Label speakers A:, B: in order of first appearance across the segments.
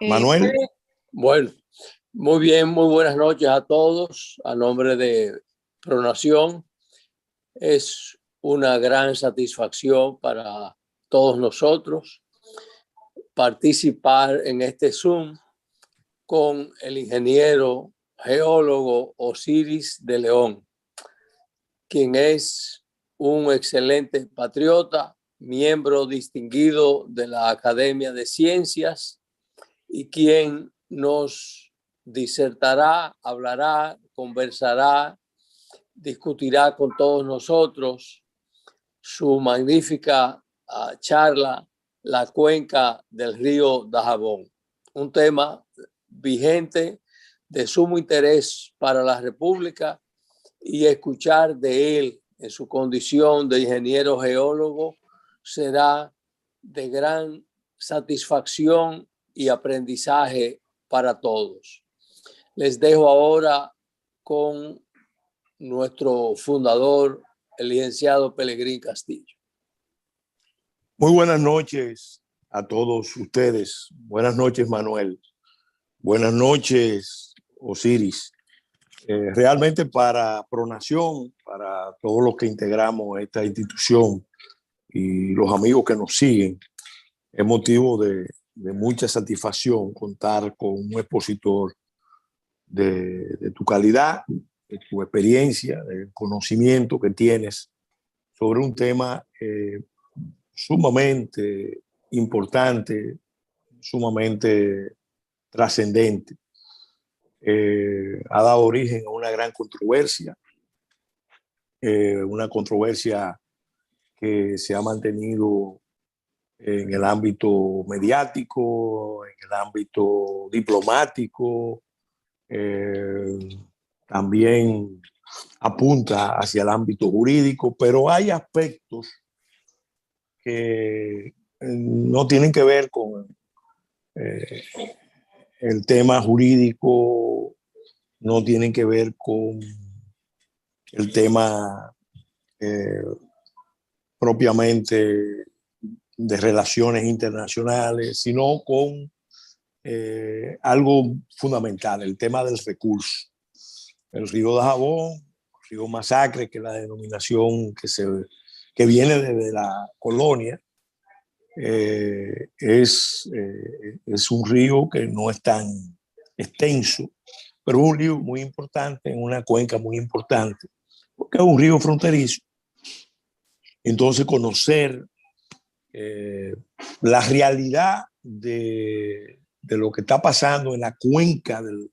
A: Manuel.
B: Bueno, muy bien, muy buenas noches a todos. A nombre de Pronación, es una gran satisfacción para todos nosotros participar en este Zoom con el ingeniero geólogo Osiris de León, quien es un excelente patriota, miembro distinguido de la Academia de Ciencias y quien nos disertará, hablará, conversará, discutirá con todos nosotros su magnífica charla, La cuenca del río Dajabón, un tema vigente de sumo interés para la República, y escuchar de él en su condición de ingeniero geólogo será de gran satisfacción y aprendizaje para todos. Les dejo ahora con nuestro fundador, el licenciado Pelegrín Castillo.
A: Muy buenas noches a todos ustedes. Buenas noches, Manuel. Buenas noches, Osiris. Realmente para Pronación, para todos los que integramos esta institución y los amigos que nos siguen, es motivo de mucha satisfacción contar con un expositor de tu calidad, de tu experiencia, del conocimiento que tienes sobre un tema sumamente importante, sumamente trascendente. Ha dado origen a una controversia que se ha mantenido en el ámbito mediático, en el ámbito diplomático, también apunta hacia el ámbito jurídico, pero hay aspectos que no tienen que ver con el tema jurídico, no tienen que ver con el tema propiamente de relaciones internacionales, sino con algo fundamental, el tema del recurso. El río Dajabón, el río Masacre, que es la denominación que viene desde la colonia, es un río que no es tan extenso, pero es un río muy importante, en una cuenca muy importante, porque es un río fronterizo. Entonces, conocer la realidad de lo que está pasando en la cuenca del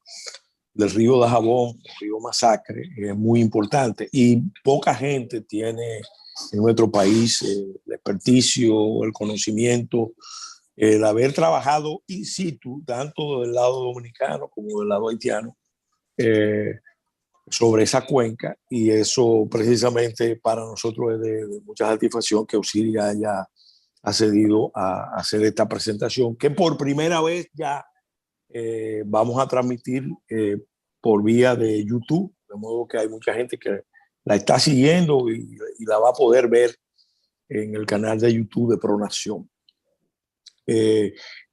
A: río Dajabón, el río Masacre, es muy importante, y poca gente tiene en nuestro país el experticio, el conocimiento, el haber trabajado in situ, tanto del lado dominicano como del lado haitiano, sobre esa cuenca, y eso precisamente para nosotros es de mucha satisfacción que Osiris haya accedido a hacer esta presentación, que por primera vez ya vamos a transmitir por vía de YouTube, de modo que hay mucha gente que la está siguiendo y la va a poder ver en el canal de YouTube de Pronación.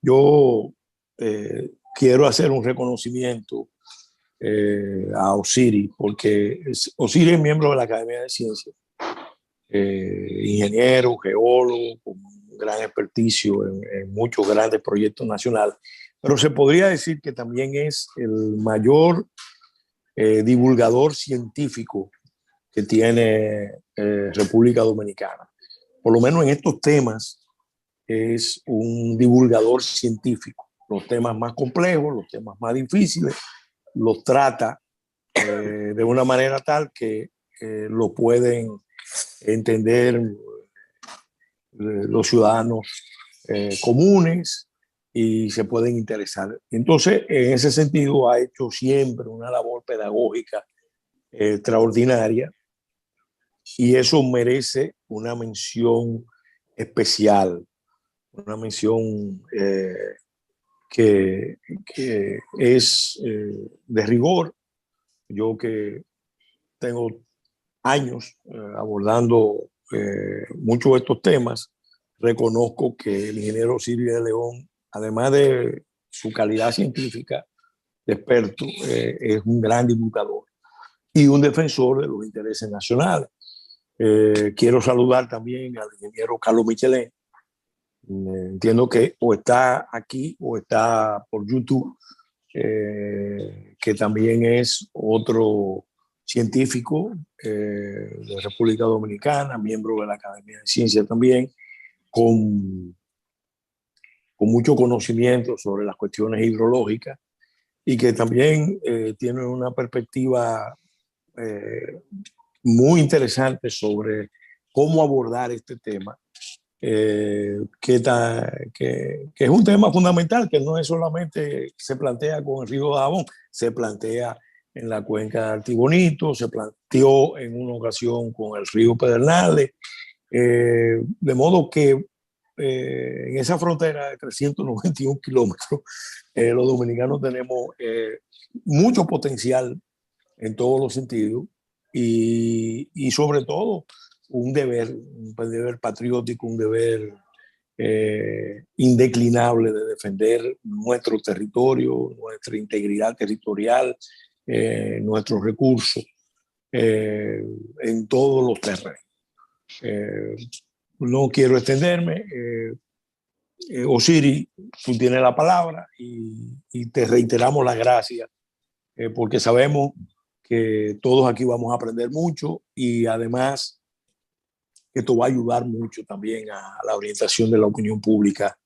A: Yo quiero hacer un reconocimiento a Osiris, porque Osiris es miembro de la Academia de Ciencias, ingeniero, geólogo, con un gran experticio en muchos grandes proyectos nacionales, pero se podría decir que también es el mayor divulgador científico que tiene República Dominicana. Por lo menos en estos temas es un divulgador científico. Los temas más complejos, los temas más difíciles, los trata de una manera tal que lo pueden entender los ciudadanos comunes y se pueden interesar. Entonces, en ese sentido, ha hecho siempre una labor pedagógica extraordinaria, y eso merece una mención especial, una mención que es de rigor. Yo que tengo años abordando muchos de estos temas, reconozco que el ingeniero Osiris de León, además de su calidad científica de experto, es un gran divulgador y un defensor de los intereses nacionales. Quiero saludar también al ingeniero Carlos Michelén. Entiendo que o está aquí o está por YouTube, que también es otro científico de República Dominicana, miembro de la Academia de Ciencias también, con mucho conocimiento sobre las cuestiones hidrológicas y que también tiene una perspectiva muy interesante sobre cómo abordar este tema, que es un tema fundamental, que no es solamente se plantea con el río Dajabón, se plantea en la cuenca de Artibonito, se planteó en una ocasión con el río Pedernales, de modo que en esa frontera de 391 kilómetros, los dominicanos tenemos mucho potencial en todos los sentidos y sobre todo un deber patriótico, un deber indeclinable de defender nuestro territorio, nuestra integridad territorial, nuestros recursos en todos los terrenos. No quiero extenderme. Osiris, tú tienes la palabra y te reiteramos las gracias porque sabemos que todos aquí vamos a aprender mucho y además esto va a ayudar mucho también a la orientación de la opinión pública,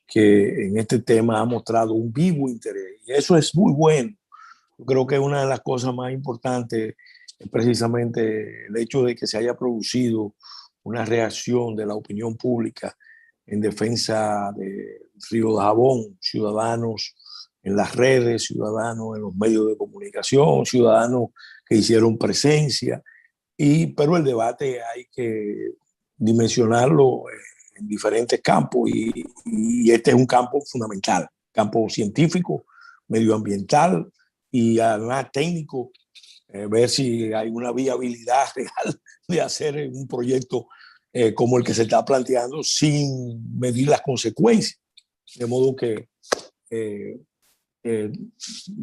A: que en este tema ha mostrado un vivo interés y eso es muy bueno. Yo creo que una de las cosas más importantes es precisamente el hecho de que se haya producido una reacción de la opinión pública en defensa del río Dajabón, ciudadanos en las redes, ciudadanos en los medios de comunicación, ciudadanos que hicieron presencia, pero el debate hay que dimensionarlo en diferentes campos y este es un campo fundamental, campo científico, medioambiental y además técnico, ver si hay una viabilidad real de hacer un proyecto como el que se está planteando sin medir las consecuencias. De modo que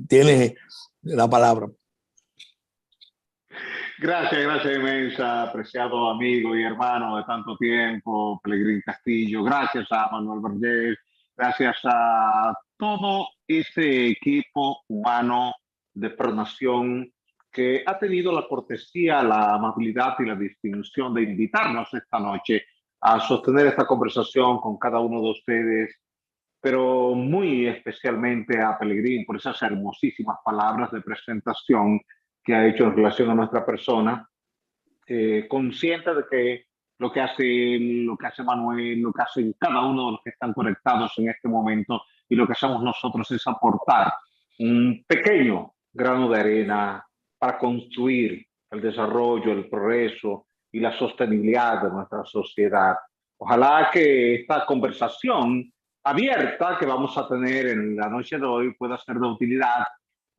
A: tienes la palabra.
C: Gracias, gracias inmensa, apreciado amigo y hermano de tanto tiempo, Pelegrín Castillo. Gracias a Manuel Vergés, gracias a todo ese equipo humano de Pronación que ha tenido la cortesía, la amabilidad y la distinción de invitarnos esta noche a sostener esta conversación con cada uno de ustedes, pero muy especialmente a Pelegrín por esas hermosísimas palabras de presentación que ha hecho en relación a nuestra persona, consciente de que lo que hace Manuel, lo que hacen cada uno de los que están conectados en este momento y lo que hacemos nosotros es aportar un pequeño grano de arena para construir el desarrollo, el progreso y la sostenibilidad de nuestra sociedad. Ojalá que esta conversación abierta que vamos a tener en la noche de hoy pueda ser de utilidad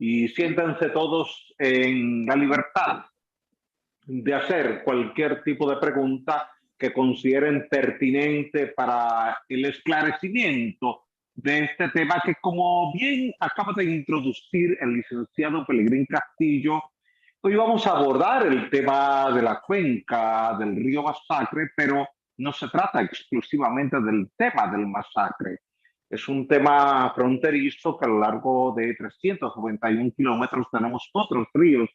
C: y siéntanse todos en la libertad de hacer cualquier tipo de pregunta que consideren pertinente para el esclarecimiento de este tema que, como bien acaba de introducir el licenciado Pelegrín Castillo, hoy vamos a abordar el tema de la cuenca del río Masacre, pero no se trata exclusivamente del tema del masacre. Es un tema fronterizo que a lo largo de 391 kilómetros tenemos otros ríos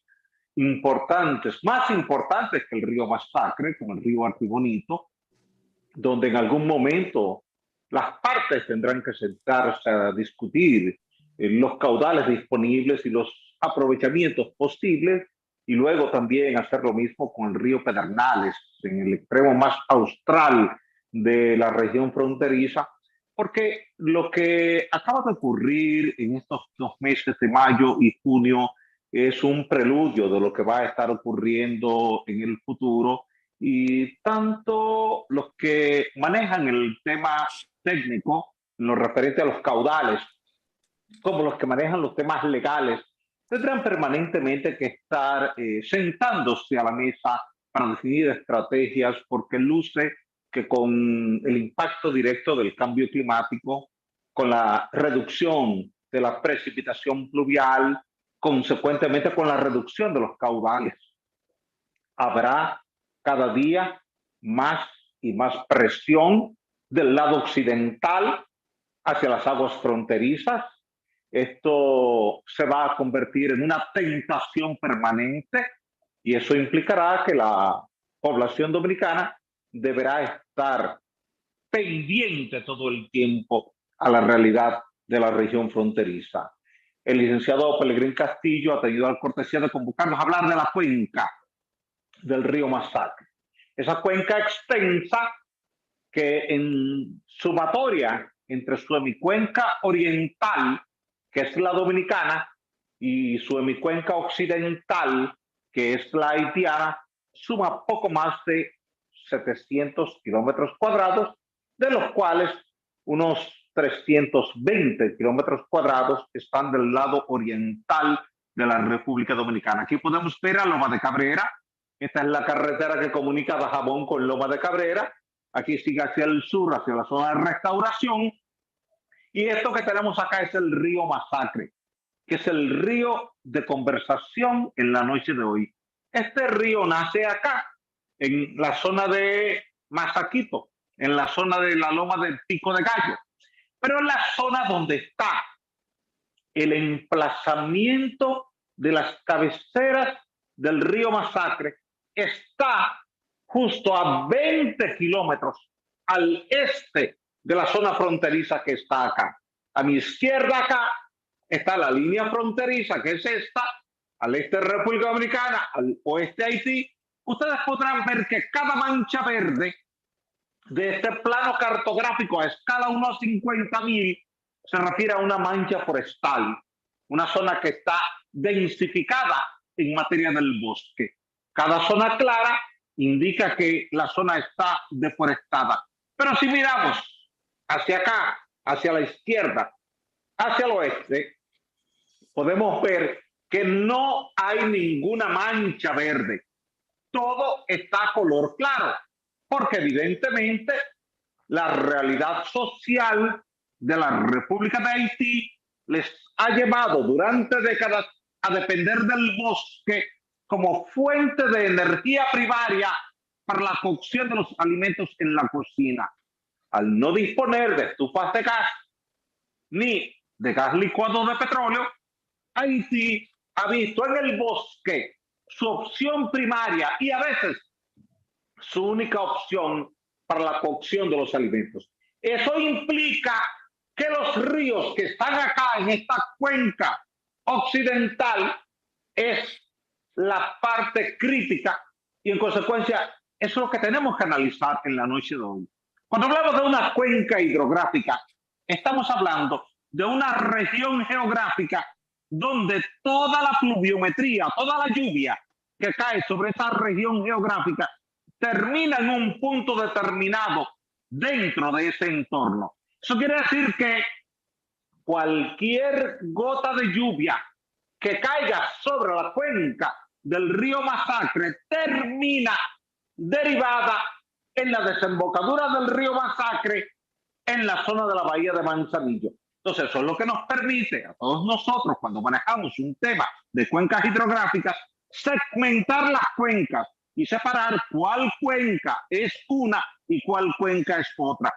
C: importantes, más importantes que el río Masacre, como el río Artibonito, donde en algún momento las partes tendrán que sentarse a discutir los caudales disponibles y los aprovechamientos posibles, y luego también hacer lo mismo con el río Pedernales, en el extremo más austral de la región fronteriza, porque lo que acaba de ocurrir en estos 2 meses de mayo y junio es un preludio de lo que va a estar ocurriendo en el futuro, y tanto los que manejan el tema técnico, en lo referente a los caudales, como los que manejan los temas legales, tendrán permanentemente que estar sentándose a la mesa para definir estrategias, porque luce que con el impacto directo del cambio climático con la reducción de la precipitación pluvial, consecuentemente con la reducción de los caudales. Habrá cada día más y más presión del lado occidental hacia las aguas fronterizas. Esto se va a convertir en una tentación permanente y eso implicará que la población dominicana deberá estar pendiente todo el tiempo a la realidad de la región fronteriza. El licenciado Pelegrín Castillo ha tenido la cortesía de convocarnos a hablar de la cuenca del río Masacre. Esa cuenca extensa que en sumatoria entre su hemicuenca oriental, que es la dominicana, y su hemicuenca occidental, que es la haitiana, suma poco más de 700 kilómetros cuadrados, de los cuales unos 320 kilómetros cuadrados están del lado oriental de la República Dominicana. Aquí podemos ver a Loma de Cabrera. Esta es la carretera que comunica Dajabón con Loma de Cabrera. Aquí sigue hacia el sur, hacia la zona de Restauración. Y esto que tenemos acá es el río Masacre, que es el río de conversación en la noche de hoy. Este río nace acá, en la zona de Masaquito, en la zona de la loma del Pico de Gallo. Pero en la zona donde está el emplazamiento de las cabeceras del río Masacre, está justo a 20 kilómetros al este de la zona fronteriza que está acá. A mi izquierda acá está la línea fronteriza, que es esta, al este de República Dominicana, al oeste de Haití. Ustedes podrán ver que cada mancha verde de este plano cartográfico a escala 1/50.000 se refiere a una mancha forestal, una zona que está densificada en materia del bosque. Cada zona clara indica que la zona está deforestada. Pero si miramos hacia acá, hacia la izquierda, hacia el oeste, podemos ver que no hay ninguna mancha verde. Todo está color claro, porque evidentemente la realidad social de la República de Haití les ha llevado durante décadas a depender del bosque como fuente de energía primaria para la cocción de los alimentos en la cocina. Al no disponer de estufas de gas ni de gas licuado de petróleo, Haití ha visto en el bosque su opción primaria y a veces su única opción para la cocción de los alimentos. Eso implica que los ríos que están acá en esta cuenca occidental es la parte crítica y en consecuencia eso es lo que tenemos que analizar en la noche de hoy. Cuando hablamos de una cuenca hidrográfica, estamos hablando de una región geográfica donde toda la pluviometría, toda la lluvia que cae sobre esa región geográfica termina en un punto determinado dentro de ese entorno. Eso quiere decir que cualquier gota de lluvia que caiga sobre la cuenca del río Masacre termina derivada en la desembocadura del río Masacre en la zona de la bahía de Manzanillo. Entonces, eso es lo que nos permite a todos nosotros, cuando manejamos un tema de cuencas hidrográficas, segmentar las cuencas y separar cuál cuenca es una y cuál cuenca es otra.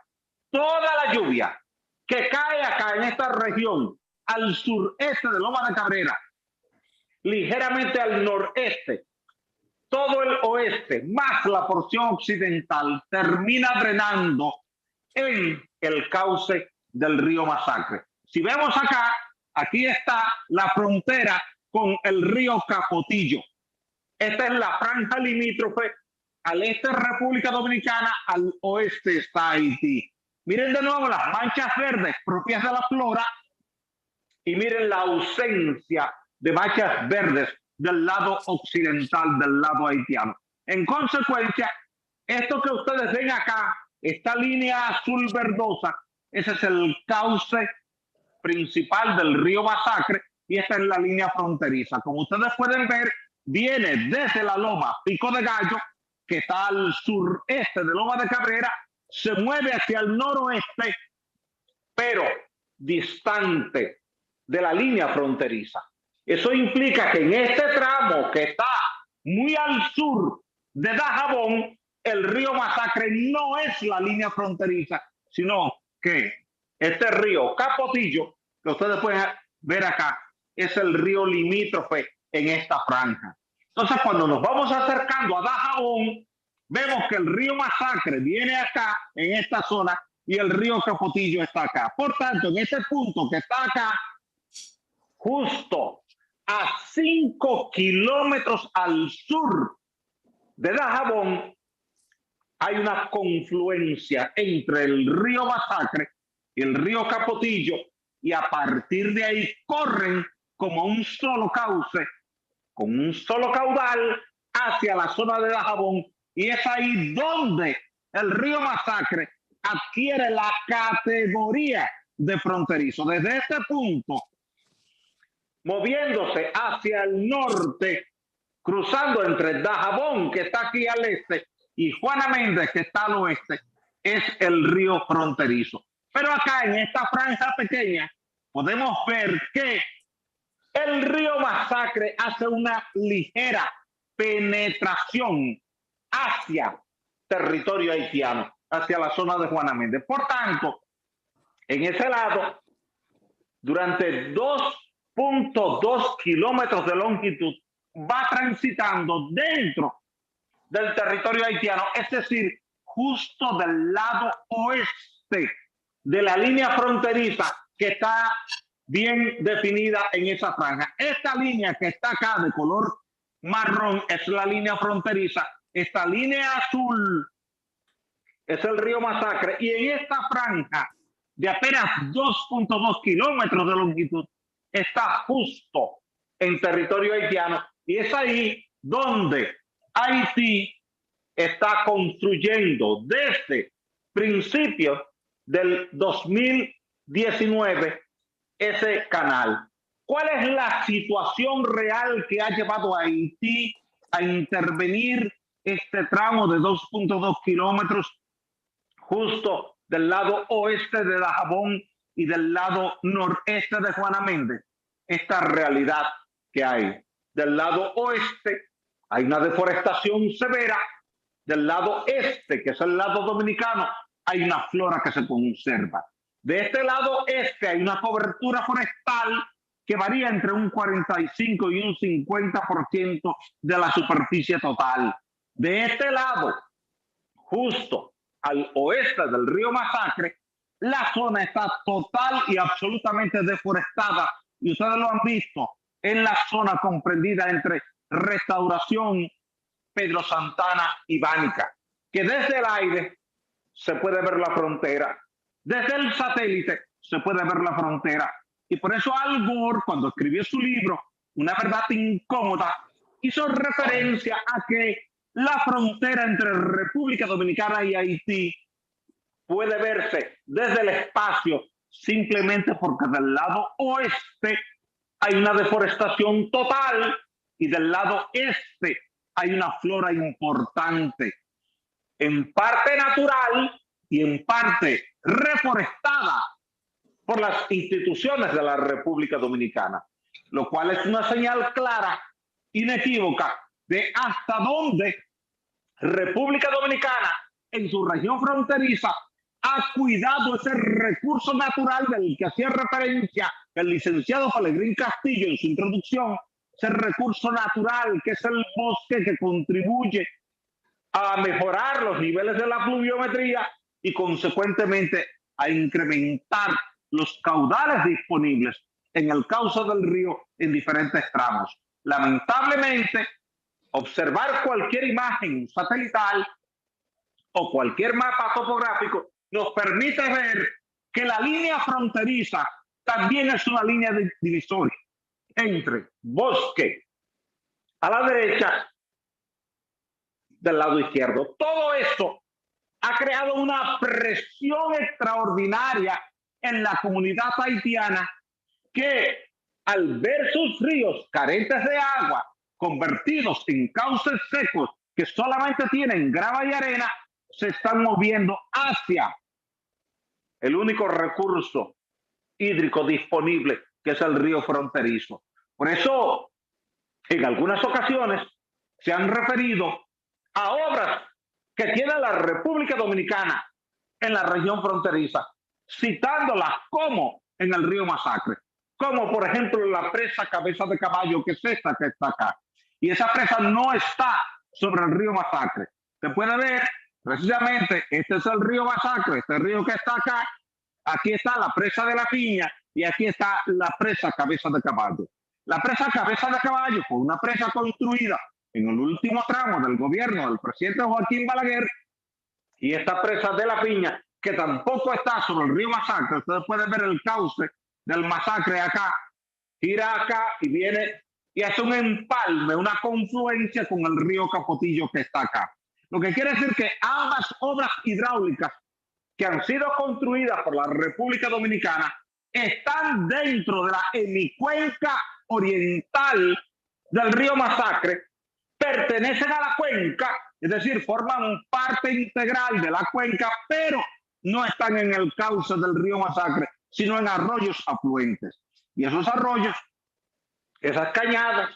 C: Toda la lluvia que cae acá en esta región, al sureste de Loma de Cabrera, ligeramente al noreste, todo el oeste, más la porción occidental, termina drenando en el cauce del río Masacre. Si vemos acá, aquí está la frontera con el río Capotillo. Esta es la franja limítrofe. Al este República Dominicana, al oeste está Haití. Miren de nuevo las manchas verdes propias de la flora y miren la ausencia de manchas verdes del lado occidental, del lado haitiano. En consecuencia, esto que ustedes ven acá, esta línea azul verdosa, ese es el cauce principal del río Masacre y esta es la línea fronteriza. Como ustedes pueden ver, viene desde la loma Pico de Gallo, que está al sureste de Loma de Cabrera, se mueve hacia el noroeste, pero distante de la línea fronteriza. Eso implica que en este tramo que está muy al sur de Dajabón, el río Masacre no es la línea fronteriza, sino que este río Capotillo, que ustedes pueden ver acá, es el río limítrofe en esta franja. Entonces, cuando nos vamos acercando a Dajabón, vemos que el río Masacre viene acá, en esta zona, y el río Capotillo está acá. Por tanto, en este punto que está acá, justo a 5 kilómetros al sur de Dajabón, hay una confluencia entre el río Masacre y el río Capotillo, y a partir de ahí corren como un solo cauce, con un solo caudal, hacia la zona de Dajabón, y es ahí donde el río Masacre adquiere la categoría de fronterizo. Desde este punto, moviéndose hacia el norte, cruzando entre Dajabón, que está aquí al este, y Juana Méndez, que está al oeste, es el río fronterizo. Pero acá en esta franja pequeña podemos ver que el río Masacre hace una ligera penetración hacia territorio haitiano, hacia la zona de Juana Méndez. Por tanto, en ese lado, durante 2.2 kilómetros de longitud, va transitando dentro del territorio haitiano, es decir, justo del lado oeste de la línea fronteriza que está bien definida en esa franja. Esta línea que está acá de color marrón es la línea fronteriza. Esta línea azul es el río Masacre, y en esta franja de apenas 2.2 kilómetros de longitud está justo en territorio haitiano, y es ahí donde Haití está construyendo desde principios del 2019 ese canal. ¿Cuál es la situación real que ha llevado a Haití a intervenir este tramo de 2.2 kilómetros justo del lado oeste de Dajabón y del lado noreste de Juana Méndez? Esta realidad que hay. Del lado oeste hay una deforestación severa. Del lado este, que es el lado dominicano, hay una flora que se conserva. De este lado este hay una cobertura forestal que varía entre un 45 y un 50% de la superficie total. De este lado, justo al oeste del río Masacre, la zona está total y absolutamente deforestada, y ustedes lo han visto en la zona comprendida entre Restauración, Pedro Santana y Bánica, que desde el aire se puede ver la frontera, desde el satélite se puede ver la frontera. Y por eso Al Gore, cuando escribió su libro Una verdad incómoda, hizo referencia a que la frontera entre República Dominicana y Haití puede verse desde el espacio simplemente porque del lado oeste hay una deforestación total y del lado este hay una flora importante, en parte natural y en parte reforestada por las instituciones de la República Dominicana, lo cual es una señal clara, inequívoca, de hasta dónde República Dominicana en su región fronteriza ha cuidado ese recurso natural del que hacía referencia el licenciado Pelegrín Castillo en su introducción, ese recurso natural que es el bosque, que contribuye a mejorar los niveles de la pluviometría y consecuentemente a incrementar los caudales disponibles en el cauce del río en diferentes tramos. Lamentablemente, observar cualquier imagen satelital o cualquier mapa topográfico nos permite ver que la línea fronteriza también es una línea divisoria entre bosque a la derecha del lado izquierdo. Todo esto ha creado una presión extraordinaria en la comunidad haitiana, que al ver sus ríos carentes de agua, convertidos en cauces secos que solamente tienen grava y arena, se están moviendo hacia el único recurso hídrico disponible, que es el río fronterizo. Por eso, en algunas ocasiones, se han referido a obras que tiene la República Dominicana en la región fronteriza, citándolas como en el río Masacre, como por ejemplo la presa Cabeza de Caballo, que es esta que está acá. Y esa presa no está sobre el río Masacre. Se puede ver precisamente, este es el río Masacre, este río que está acá, aquí está la presa de la Piña y aquí está la presa Cabeza de Caballo. La presa Cabeza de Caballo fue una presa construida en el último tramo del gobierno del presidente Joaquín Balaguer, y esta presa de la Piña, que tampoco está sobre el río Masacre. Ustedes pueden ver el cauce del Masacre acá, gira acá y viene y hace un empalme, una confluencia con el río Capotillo que está acá. Lo que quiere decir que ambas obras hidráulicas que han sido construidas por la República Dominicana están dentro de la hemicuenca oriental del río Masacre, pertenecen a la cuenca, es decir, forman parte integral de la cuenca, pero no están en el cauce del río Masacre, sino en arroyos afluentes. Y esos arroyos, esas cañadas,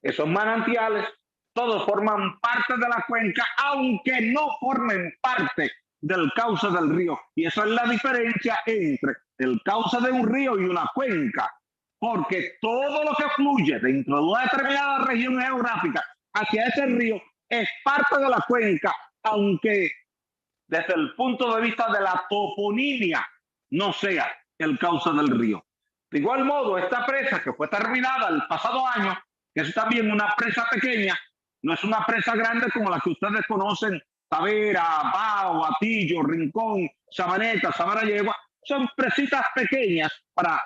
C: esos manantiales, todos forman parte de la cuenca, aunque no formen parte del cauce del río. Y esa es la diferencia entre el cauce de un río y una cuenca, porque todo lo que fluye dentro de una determinada región geográfica hacia ese río es parte de la cuenca, aunque desde el punto de vista de la toponimia no sea el cauce del río. De igual modo, esta presa que fue terminada el pasado año, que es también una presa pequeña, no es una presa grande como la que ustedes conocen, Tavera, Bao, Atillo, Rincón, Sabaneta, Sabarayegua, son presitas pequeñas para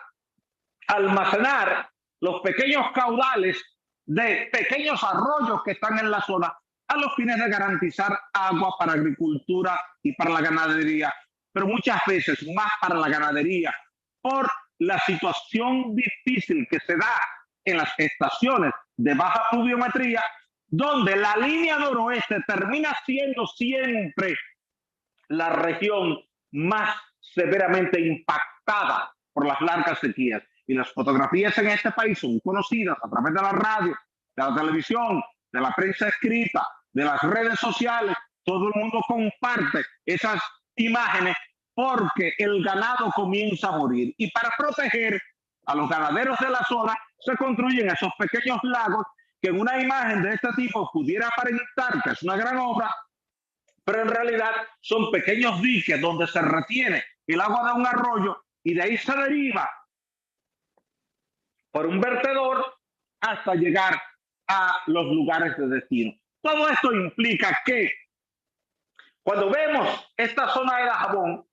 C: almacenar los pequeños caudales de pequeños arroyos que están en la zona a los fines de garantizar agua para agricultura y para la ganadería, pero muchas veces más para la ganadería por la situación difícil que se da en las estaciones de baja pluviometría, donde la línea noroeste termina siendo siempre la región más severamente impactada por las largas sequías. Y las fotografías en este país son conocidas a través de la radio, de la televisión, de la prensa escrita, de las redes sociales. Todo el mundo comparte esas imágenes porque el ganado comienza a morir. Y para proteger a los ganaderos de la zona se construyen esos pequeños lagos que en una imagen de este tipo pudiera aparentar que es una gran obra, pero en realidad son pequeños diques donde se retiene el agua de un arroyo y de ahí se deriva por un vertedor hasta llegar a los lugares de destino. Todo esto implica que cuando vemos esta zona de Dajabón,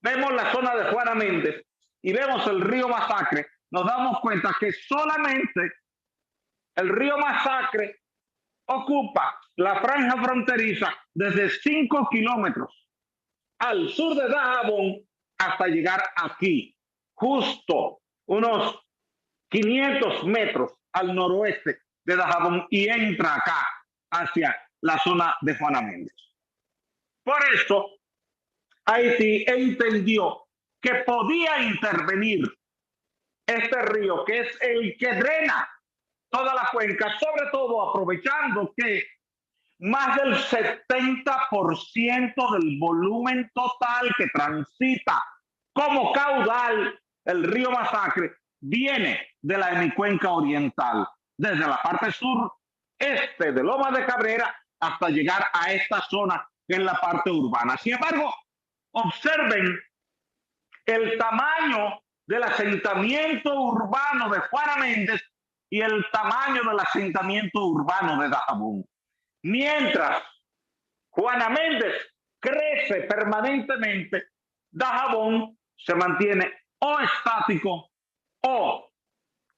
C: vemos la zona de Juana Méndez y vemos el río Masacre, nos damos cuenta que solamente el río Masacre ocupa la franja fronteriza desde 5 kilómetros al sur de Dajabón hasta llegar aquí, justo unos 500 metros al noroeste de Dajabón y entra acá hacia la zona de Juana Méndez. Por eso, Haití entendió que podía intervenir este río, que es el que drena toda la cuenca, sobre todo aprovechando que más del 70% del volumen total que transita como caudal el río Masacre viene de la hemicuenca oriental, desde la parte sur este de Loma de Cabrera hasta llegar a esta zona que es la parte urbana. Sin embargo, observen el tamaño del asentamiento urbano de Juana Méndez y el tamaño del asentamiento urbano de Dajabón. Mientras Juana Méndez crece permanentemente, Dajabón se mantiene o estático o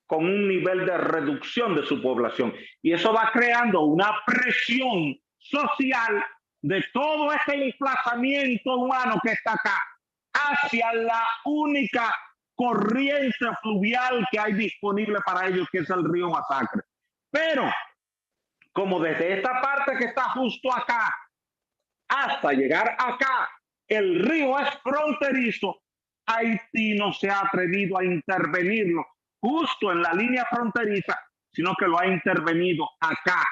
C: con un nivel de reducción de su población. Y eso va creando una presión social de todo este desplazamiento humano que está acá hacia la única corriente fluvial que hay disponible para ellos, que es el río Masacre. Pero como desde esta parte que está justo acá hasta llegar acá, el río es fronterizo, Haití no se ha atrevido a intervenirlo justo en la línea fronteriza, sino que lo ha intervenido acá,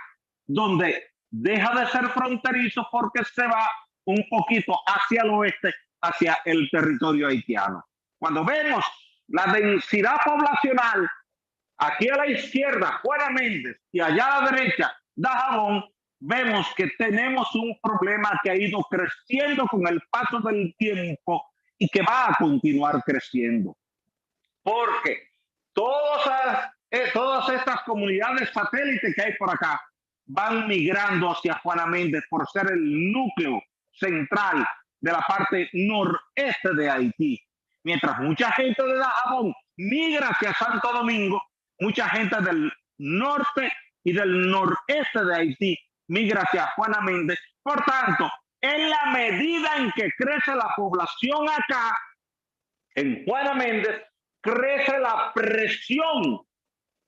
C: donde deja de ser fronterizo porque se va un poquito hacia el oeste, hacia el territorio haitiano. Cuando vemos la densidad poblacional, aquí a la izquierda, Juana Méndez, y allá a la derecha, Dajabón, vemos que tenemos un problema que ha ido creciendo con el paso del tiempo y que va a continuar creciendo. Porque todas estas comunidades satélites que hay por acá van migrando hacia Juana Méndez por ser el núcleo central de la parte noreste de Haití. Mientras mucha gente de Dajabón migra hacia Santo Domingo, mucha gente del norte y del noreste de Haití migra hacia Juana Méndez. Por tanto, en la medida en que crece la población acá, en Juana Méndez, crece la presión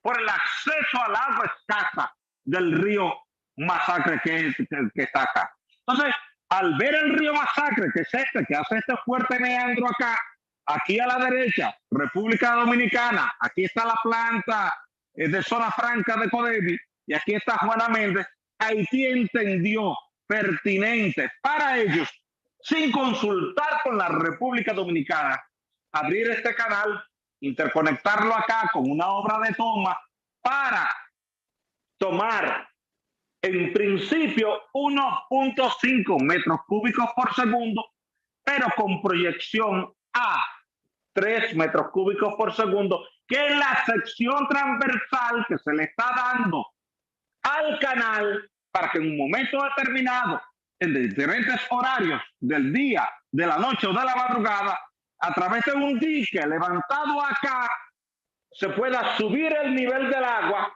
C: por el acceso al agua escasa del río Masacre que está acá. Entonces, al ver el río Masacre, que es este, que hace este fuerte meandro acá, aquí a la derecha, República Dominicana, aquí está la planta de Zona Franca de Codevi, y aquí está Juana Méndez, Haití entendió pertinente para ellos, sin consultar con la República Dominicana, abrir este canal, interconectarlo acá con una obra de toma para tomar en principio 1.5 metros cúbicos por segundo, pero con proyección a 3 metros cúbicos por segundo, que es la sección transversal que se le está dando al canal para que en un momento determinado, en diferentes horarios del día, de la noche o de la madrugada, a través de un dique levantado acá, se pueda subir el nivel del agua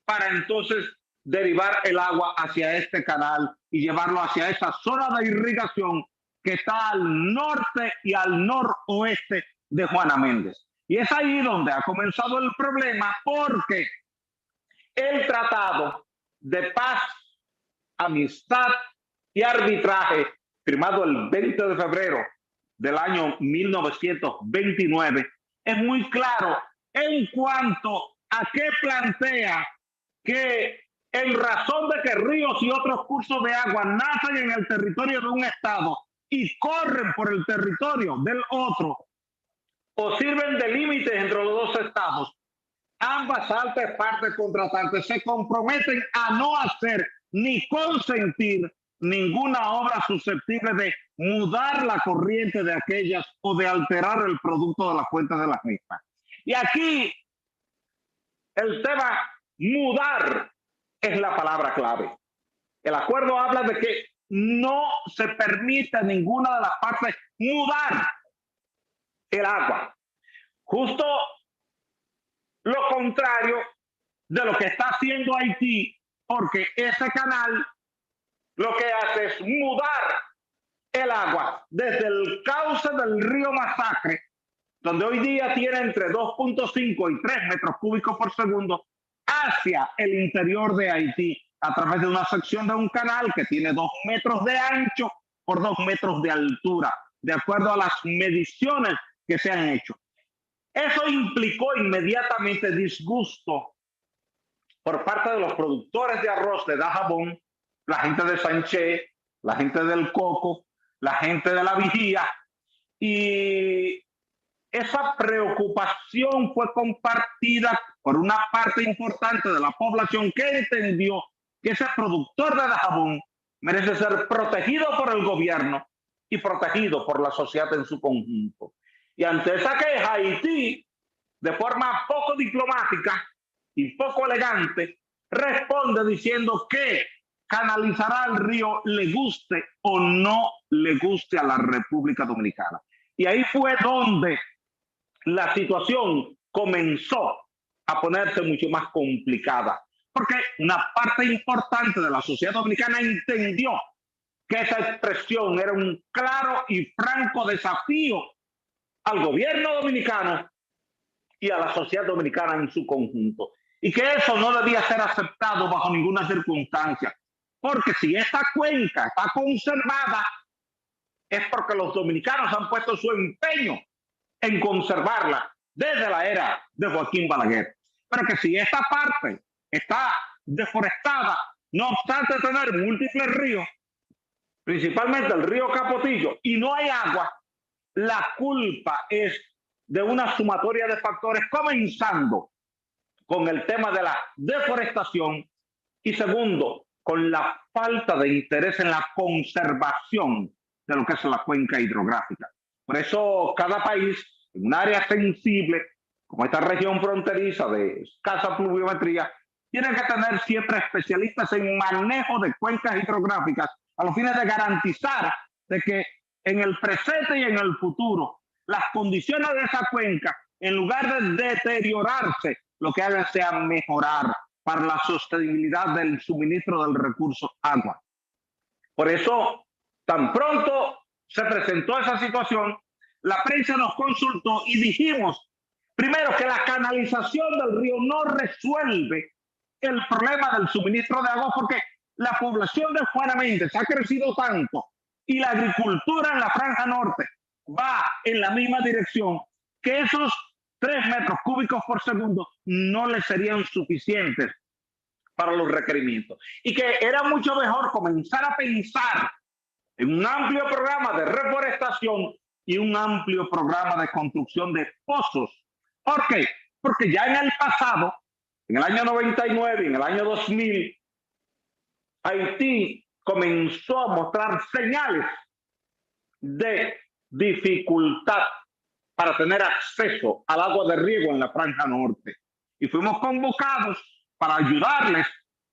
C: para entonces derivar el agua hacia este canal y llevarlo hacia esa zona de irrigación que está al norte y al noroeste de Juana Méndez. Y es ahí donde ha comenzado el problema, porque el tratado de paz, amistad y arbitraje firmado el 20 de febrero del año 1929 es muy claro en cuanto a qué plantea que en razón de que ríos y otros cursos de agua nacen en el territorio de un estado y corren por el territorio del otro o sirven de límite entre los dos estados, ambas altas partes contratantes se comprometen a no hacer ni consentir ninguna obra susceptible de mudar la corriente de aquellas o de alterar el producto de la fuente de las mismas. Y aquí el tema mudar es la palabra clave. El acuerdo habla de que no se permite a ninguna de las partes mudar el agua. Justo lo contrario de lo que está haciendo Haití, porque ese canal lo que hace es mudar el agua desde el cauce del río Masacre, donde hoy día tiene entre 2.5 y 3 metros cúbicos por segundo, hacia el interior de Haití, a través de una sección de un canal que tiene 2 metros de ancho por 2 metros de altura, de acuerdo a las mediciones que se han hecho. Eso implicó inmediatamente disgusto por parte de los productores de arroz de Dajabón, la gente de Sanché, la gente del Coco, la gente de la Vigía, y esa preocupación fue compartida por una parte importante de la población que entendió que ese productor de Dajabón merece ser protegido por el gobierno y protegido por la sociedad en su conjunto. Y ante esa queja, Haití, de forma poco diplomática y poco elegante, responde diciendo que canalizará el río, le guste o no le guste a la República Dominicana. Y ahí fue donde la situación comenzó a ponerse mucho más complicada, porque una parte importante de la sociedad dominicana entendió que esa expresión era un claro y franco desafío al gobierno dominicano y a la sociedad dominicana en su conjunto, y que eso no debía ser aceptado bajo ninguna circunstancia, porque si esta cuenca está conservada es porque los dominicanos han puesto su empeño en conservarla desde la era de Joaquín Balaguer. Pero que si esta parte está deforestada, no obstante tener múltiples ríos, principalmente el río Capotillo, y no hay agua, la culpa es de una sumatoria de factores, comenzando con el tema de la deforestación y segundo, con la falta de interés en la conservación de lo que es la cuenca hidrográfica. Por eso cada país, en un área sensible, como esta región fronteriza de escasa pluviometría, tiene que tener siempre especialistas en manejo de cuencas hidrográficas a los fines de garantizar de que en el presente y en el futuro las condiciones de esa cuenca, en lugar de deteriorarse, lo que hagan sea mejorar para la sostenibilidad del suministro del recurso agua. Por eso, tan pronto se presentó esa situación, la prensa nos consultó y dijimos, primero, que la canalización del río no resuelve el problema del suministro de agua porque la población de Juana Méndez ha crecido tanto y la agricultura en la franja norte va en la misma dirección que esos 3 metros cúbicos por segundo no le serían suficientes para los requerimientos. Y que era mucho mejor comenzar a pensar en un amplio programa de reforestación y un amplio programa de construcción de pozos. ¿Por qué? Porque ya en el pasado, en el año 99, en el año 2000, Haití comenzó a mostrar señales de dificultad para tener acceso al agua de riego en la franja norte. Y fuimos convocados para ayudarles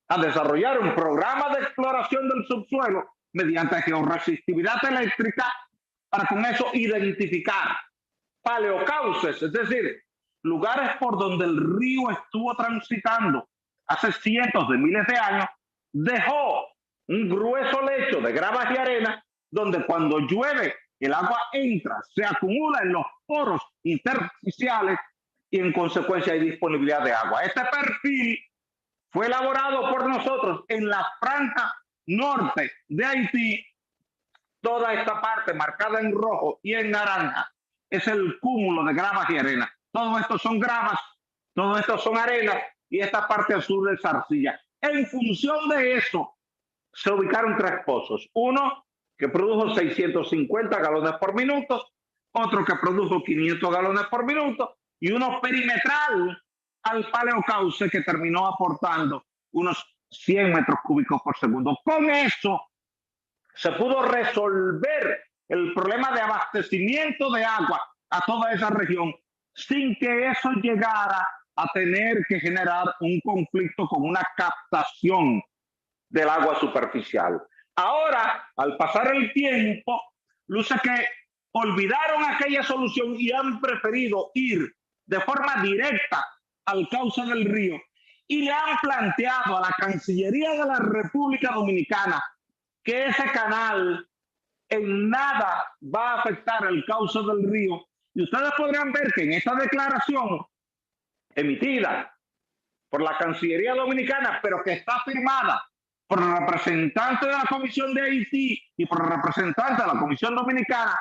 C: a desarrollar un programa de exploración del subsuelo mediante georresistividad eléctrica para con eso identificar paleocauces, es decir, lugares por donde el río estuvo transitando hace cientos de miles de años, dejó un grueso lecho de gravas y arena donde cuando llueve el agua entra, se acumula en los poros intersticiales y en consecuencia hay disponibilidad de agua. Este perfil fue elaborado por nosotros en la franja norte de Haití. Toda esta parte marcada en rojo y en naranja es el cúmulo de gravas y arena. Todo esto son gravas, todo esto son arenas y esta parte azul es arcilla. En función de eso se ubicaron 3 pozos. Uno que produjo 650 galones por minuto, otro que produjo 500 galones por minuto y uno perimetral al paleocauce que terminó aportando unos 100 metros cúbicos por segundo. Con eso se pudo resolver el problema de abastecimiento de agua a toda esa región sin que eso llegara a tener que generar un conflicto con una captación del agua superficial. Ahora, al pasar el tiempo, luce que olvidaron aquella solución y han preferido ir de forma directa al cauce del río y le han planteado a la Cancillería de la República Dominicana que ese canal en nada va a afectar el cauce del río. Y ustedes podrán ver que en esta declaración emitida por la Cancillería Dominicana, pero que está firmada por el representante de la Comisión de Haití y por el representante de la Comisión Dominicana,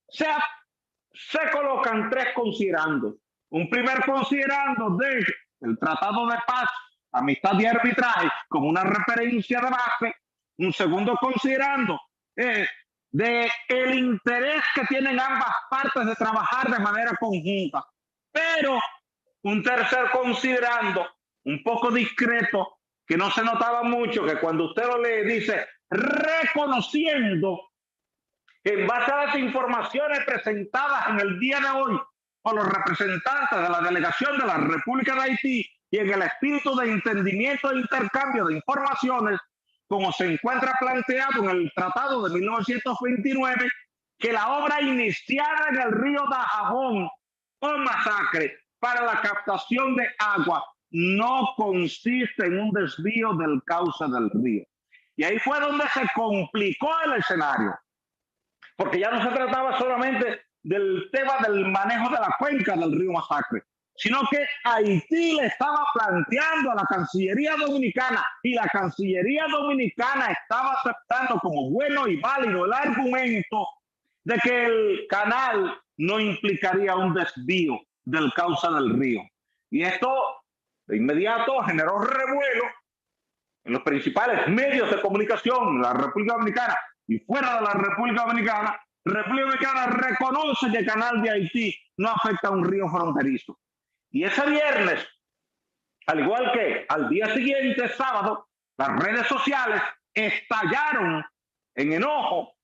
C: se colocan 3 considerandos. Un primer considerando del Tratado de Paz, Amistad y Arbitraje como una referencia de base. Un segundo considerando de el interés que tienen ambas partes de trabajar de manera conjunta. Pero un tercer considerando, un poco discreto, que no se notaba mucho, que cuando usted lo lee dice, reconociendo que en base a las informaciones presentadas en el día de hoy por los representantes de la delegación de la República de Haití y en el espíritu de entendimiento e intercambio de informaciones, como se encuentra planteado en el Tratado de 1929, que la obra iniciada en el río Dajabón o Masacre para la captación de agua no consiste en un desvío del cauce del río. Y ahí fue donde se complicó el escenario, porque ya no se trataba solamente del tema del manejo de la cuenca del río Masacre, sino que Haití le estaba planteando a la Cancillería Dominicana y la Cancillería Dominicana estaba aceptando como bueno y válido el argumento de que el canal no implicaría un desvío del cauce del río. Y esto de inmediato generó revuelo en los principales medios de comunicación en la República Dominicana y fuera de la República Dominicana. República Dominicana reconoce que el canal de Haití no afecta a un río fronterizo. Y ese viernes, al igual que al día siguiente, sábado, las redes sociales estallaron en enojo,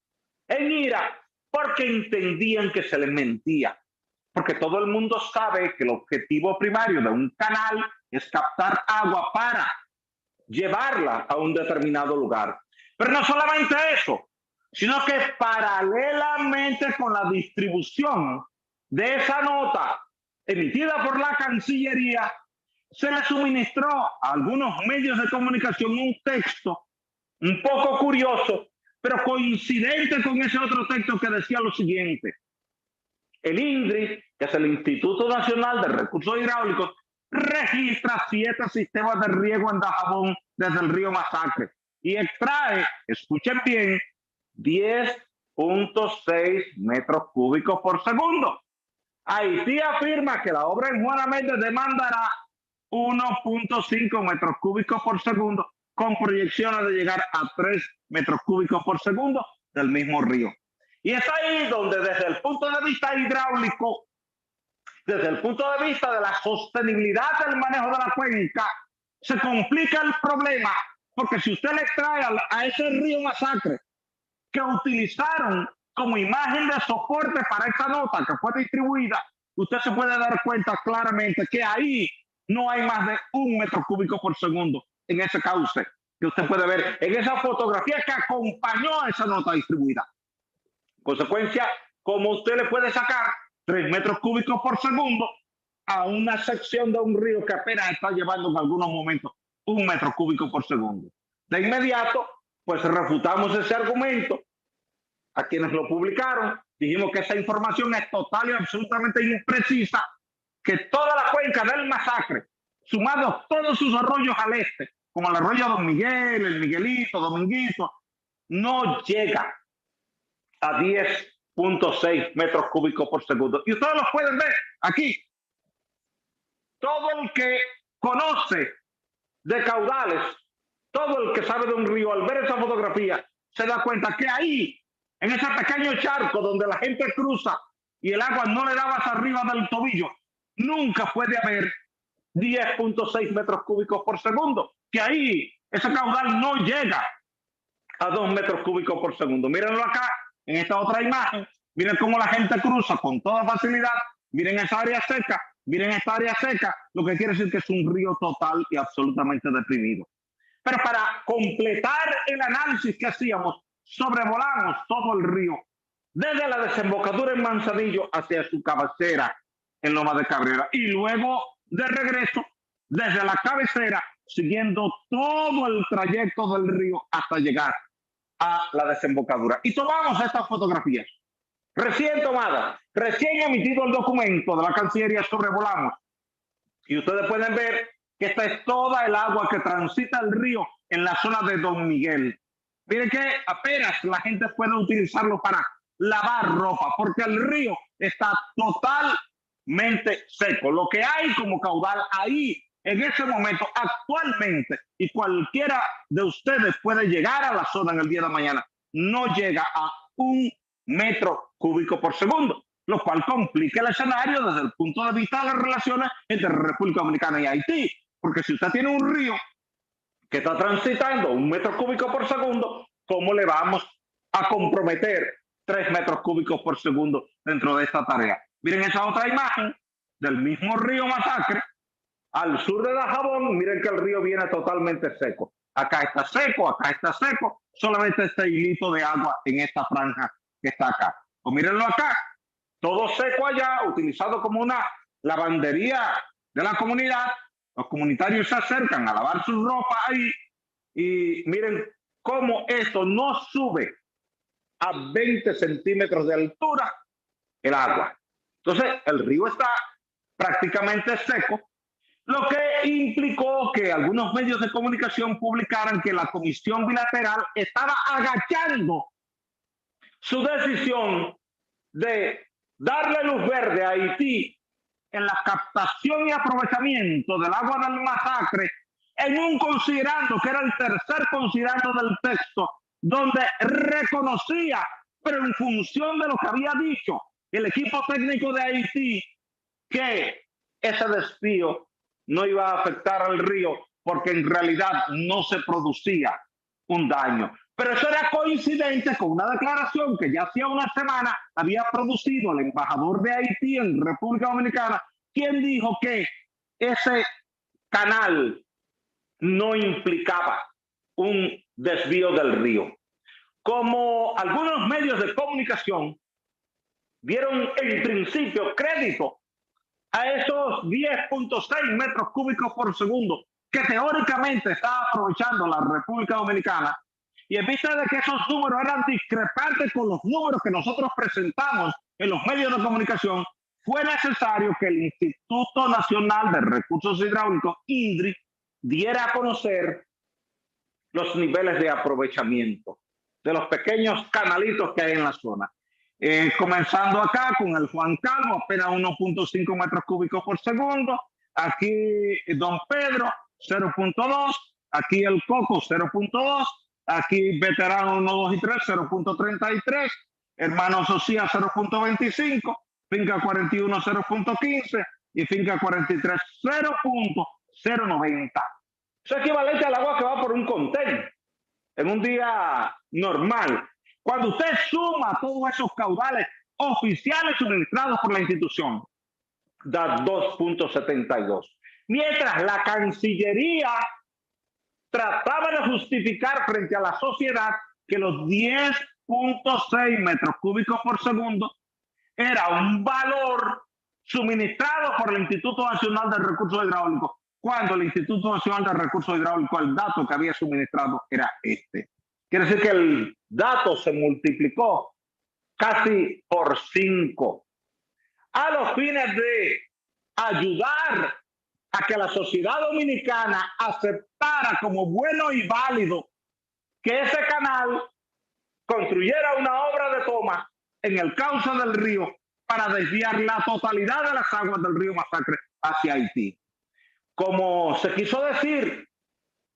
C: en ira, porque entendían que se les mentía. Porque todo el mundo sabe que el objetivo primario de un canal es captar agua para llevarla a un determinado lugar. Pero no solamente eso, sino que paralelamente con la distribución de esa nota emitida por la Cancillería, se le suministró a algunos medios de comunicación un texto un poco curioso, pero coincidente con ese otro texto que decía lo siguiente: el INDRI, que es el Instituto Nacional de Recursos Hidráulicos, registra 7 sistemas de riego en Dajabón desde el río Masacre y extrae, escuchen bien, 10.6 metros cúbicos por segundo. Haití afirma que la obra en Juana Méndez demandará 1.5 metros cúbicos por segundo, con proyecciones de llegar a 3 metros cúbicos por segundo del mismo río. Y es ahí donde, desde el punto de vista hidráulico, desde el punto de vista de la sostenibilidad del manejo de la cuenca, se complica el problema, porque si usted le trae a ese río Masacre, que utilizaron como imagen de soporte para esta nota que fue distribuida, usted se puede dar cuenta claramente que ahí no hay más de 1 metro cúbico por segundo en ese cauce que usted puede ver en esa fotografía que acompañó a esa nota distribuida. En consecuencia, ¿cómo usted le puede sacar 3 metros cúbicos por segundo a una sección de un río que apenas está llevando en algunos momentos 1 metro cúbico por segundo? De inmediato, pues refutamos ese argumento a quienes lo publicaron. Dijimos que esa información es total y absolutamente imprecisa, que toda la cuenca del Masacre, sumados todos sus arroyos al este, como el arroyo Don Miguel, el Miguelito, Dominguito, no llega a 10.6 metros cúbicos por segundo. Y ustedes lo pueden ver aquí. Todo el que conoce de caudales, todo el que sabe de un río, al ver esa fotografía, se da cuenta que ahí, en ese pequeño charco donde la gente cruza y el agua no le daba hasta arriba del tobillo, nunca puede haber 10.6 metros cúbicos por segundo, que ahí ese caudal no llega a 2 metros cúbicos por segundo. Mírenlo acá, en esta otra imagen, miren cómo la gente cruza con toda facilidad, miren esa área seca, miren esta área seca, lo que quiere decir que es un río total y absolutamente deprimido. Pero para completar el análisis que hacíamos, sobrevolamos todo el río, desde la desembocadura en Manzanillo hacia su cabecera en Loma de Cabrera, y luego de regreso desde la cabecera, siguiendo todo el trayecto del río hasta llegar a la desembocadura. Y tomamos estas fotografías recién tomadas, recién emitido el documento de la Cancillería, sobrevolamos, y ustedes pueden ver que esta es toda el agua que transita el río en la zona de Don Miguel. Miren que apenas la gente puede utilizarlo para lavar ropa, porque el río está totalmente seco. Lo que hay como caudal ahí en ese momento, actualmente, y cualquiera de ustedes puede llegar a la zona en el día de mañana, no llega a 1 metro cúbico por segundo, lo cual complica el escenario desde el punto de vista de las relaciones entre República Dominicana y Haití. Porque si usted tiene un río que está transitando 1 metro cúbico por segundo, ¿cómo le vamos a comprometer 3 metros cúbicos por segundo dentro de esta tarea? Miren esa otra imagen del mismo río Masacre, al sur de Dajabón. Miren que el río viene totalmente seco. Acá está seco, solamente este hilito de agua en esta franja que está acá. O mírenlo acá, todo seco allá, utilizado como una lavandería de la comunidad. Los comunitarios se acercan a lavar su ropa ahí y miren cómo esto no sube a 20 centímetros de altura el agua. Entonces el río está prácticamente seco, lo que implicó que algunos medios de comunicación publicaran que la comisión bilateral estaba agachando su decisión de darle luz verde a Haití en la captación y aprovechamiento del agua del Masacre, en un considerando que era el tercer considerando del texto, donde reconocía, pero en función de lo que había dicho el equipo técnico de Haití, que ese desvío no iba a afectar al río porque en realidad no se producía un daño. Pero eso era coincidente con una declaración que ya hacía una semana había producido el embajador de Haití en República Dominicana, quien dijo que ese canal no implicaba un desvío del río. Como algunos medios de comunicación dieron en principio crédito a esos 10.6 metros cúbicos por segundo que teóricamente está aprovechando la República Dominicana, y en vista de que esos números eran discrepantes con los números que nosotros presentamos en los medios de comunicación, fue necesario que el Instituto Nacional de Recursos Hidráulicos, INDRI, diera a conocer los niveles de aprovechamiento de los pequeños canalitos que hay en la zona. Comenzando acá con el Juan Calvo, apenas 1.5 metros cúbicos por segundo. Aquí Don Pedro, 0.2. Aquí el Coco, 0.2. Aquí Veterano 1, 2 y 3, 0.33. Hermano Socia, 0.25. Finca 41, 0.15. Y Finca 43, 0.090. Eso es equivalente al agua que va por un contenedor en un día normal. Cuando usted suma todos esos caudales oficiales suministrados por la institución, da 2.72. Mientras la Cancillería trataba de justificar frente a la sociedad que los 10.6 metros cúbicos por segundo era un valor suministrado por el Instituto Nacional de Recursos Hidráulicos, cuando el Instituto Nacional de Recursos Hidráulicos, el dato que había suministrado era este. Quiere decir que el dato se multiplicó casi por 5 a los fines de ayudar a que la sociedad dominicana aceptara como bueno y válido que ese canal construyera una obra de toma en el cauce del río para desviar la totalidad de las aguas del río Masacre hacia Haití. Como se quiso decir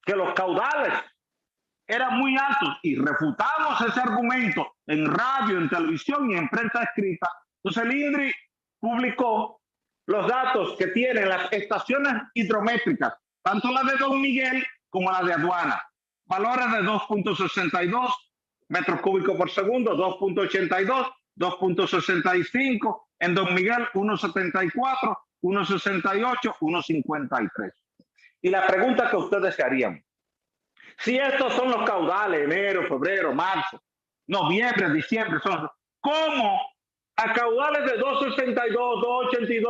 C: que los caudales eran muy altos y refutamos ese argumento en radio, en televisión y en prensa escrita, entonces el INDRI publicó los datos que tienen las estaciones hidrométricas, tanto la de Don Miguel como la de Aduana. Valores de 2.62 metros cúbicos por segundo, 2.82, 2.65, en Don Miguel 1.74, 1.68, 1.53. Y la pregunta que ustedes se harían, si estos son los caudales, enero, febrero, marzo, noviembre, diciembre, ¿cómo a caudales de 2.62, 2.82,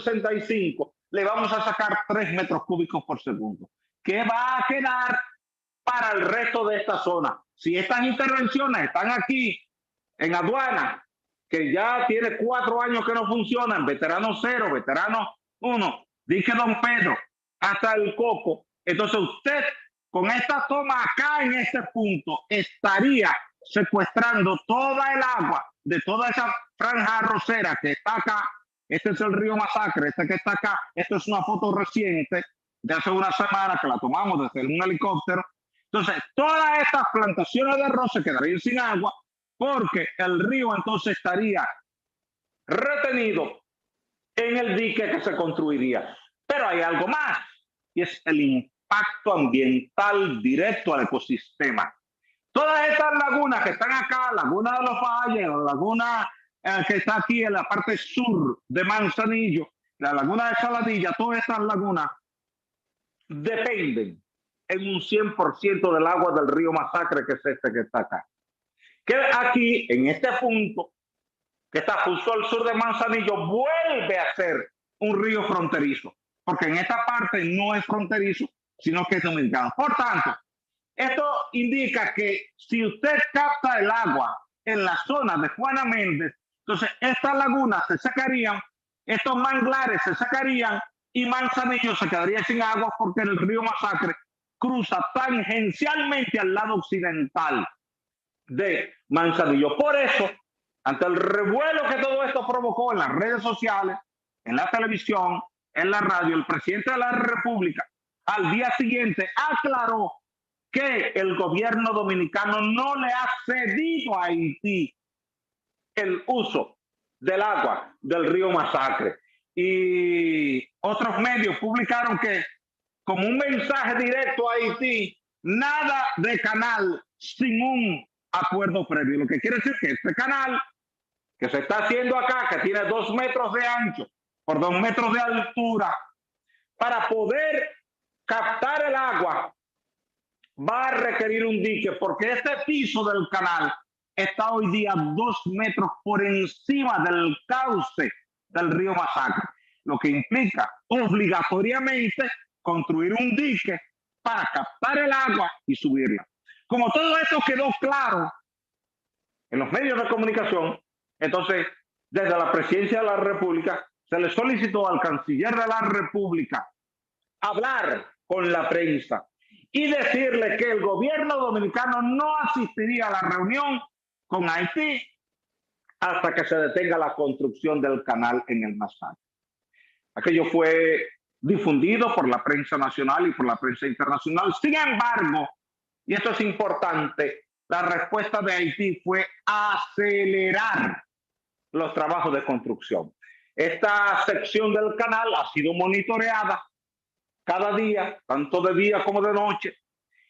C: 2.65 le vamos a sacar 3 metros cúbicos por segundo? ¿Qué va a quedar para el resto de esta zona? Si estas intervenciones están aquí en Aduana, que ya tiene 4 años que no funcionan, Veterano 0, Veterano 1, dije Don Pedro, hasta el Coco, entonces usted con esta toma acá en este punto estaría secuestrando toda el agua de toda esa franja arrocera que está acá. Este es el río Masacre, este que está acá. Esto es una foto reciente de hace una semana que la tomamos desde un helicóptero. Entonces, todas estas plantaciones de arroz se quedarían sin agua porque el río entonces estaría retenido en el dique que se construiría. Pero hay algo más, y es el impacto ambiental directo al ecosistema. Todas estas lagunas que están acá, Laguna de los Valles, la laguna que está aquí en la parte sur de Manzanillo, la laguna de Saladilla, todas estas lagunas dependen en un 100% del agua del río Masacre, que es este que está acá. Que aquí, en este punto, que está justo al sur de Manzanillo, vuelve a ser un río fronterizo, porque en esta parte no es fronterizo, sino que es dominicano. Por tanto, esto indica que si usted capta el agua en la zona de Juana Méndez, entonces estas lagunas se secarían, estos manglares se secarían y Manzanillo se quedaría sin agua porque el río Masacre cruza tangencialmente al lado occidental de Manzanillo. Por eso ante el revuelo que todo esto provocó en las redes sociales, en la televisión, en la radio, el presidente de la República al día siguiente aclaró que el gobierno dominicano no le ha cedido a Haití el uso del agua del río Masacre. Y otros medios publicaron que, como un mensaje directo a Haití, nada de canal sin un acuerdo previo. Lo que quiere decir que este canal que se está haciendo acá, que tiene 2 metros de ancho por 2 metros de altura, para poder captar el agua, va a requerir un dique, porque este piso del canal está hoy día 2 metros por encima del cauce del río Masacre, lo que implica obligatoriamente construir un dique para captar el agua y subirla. Como todo esto quedó claro en los medios de comunicación, entonces desde la Presidencia de la República se le solicitó al Canciller de la República hablar con la prensa y decirle que el gobierno dominicano no asistiría a la reunión con Haití hasta que se detenga la construcción del canal en el Masacre. Aquello fue difundido por la prensa nacional y por la prensa internacional. Sin embargo, y esto es importante, la respuesta de Haití fue acelerar los trabajos de construcción. Esta sección del canal ha sido monitoreada cada día, tanto de día como de noche,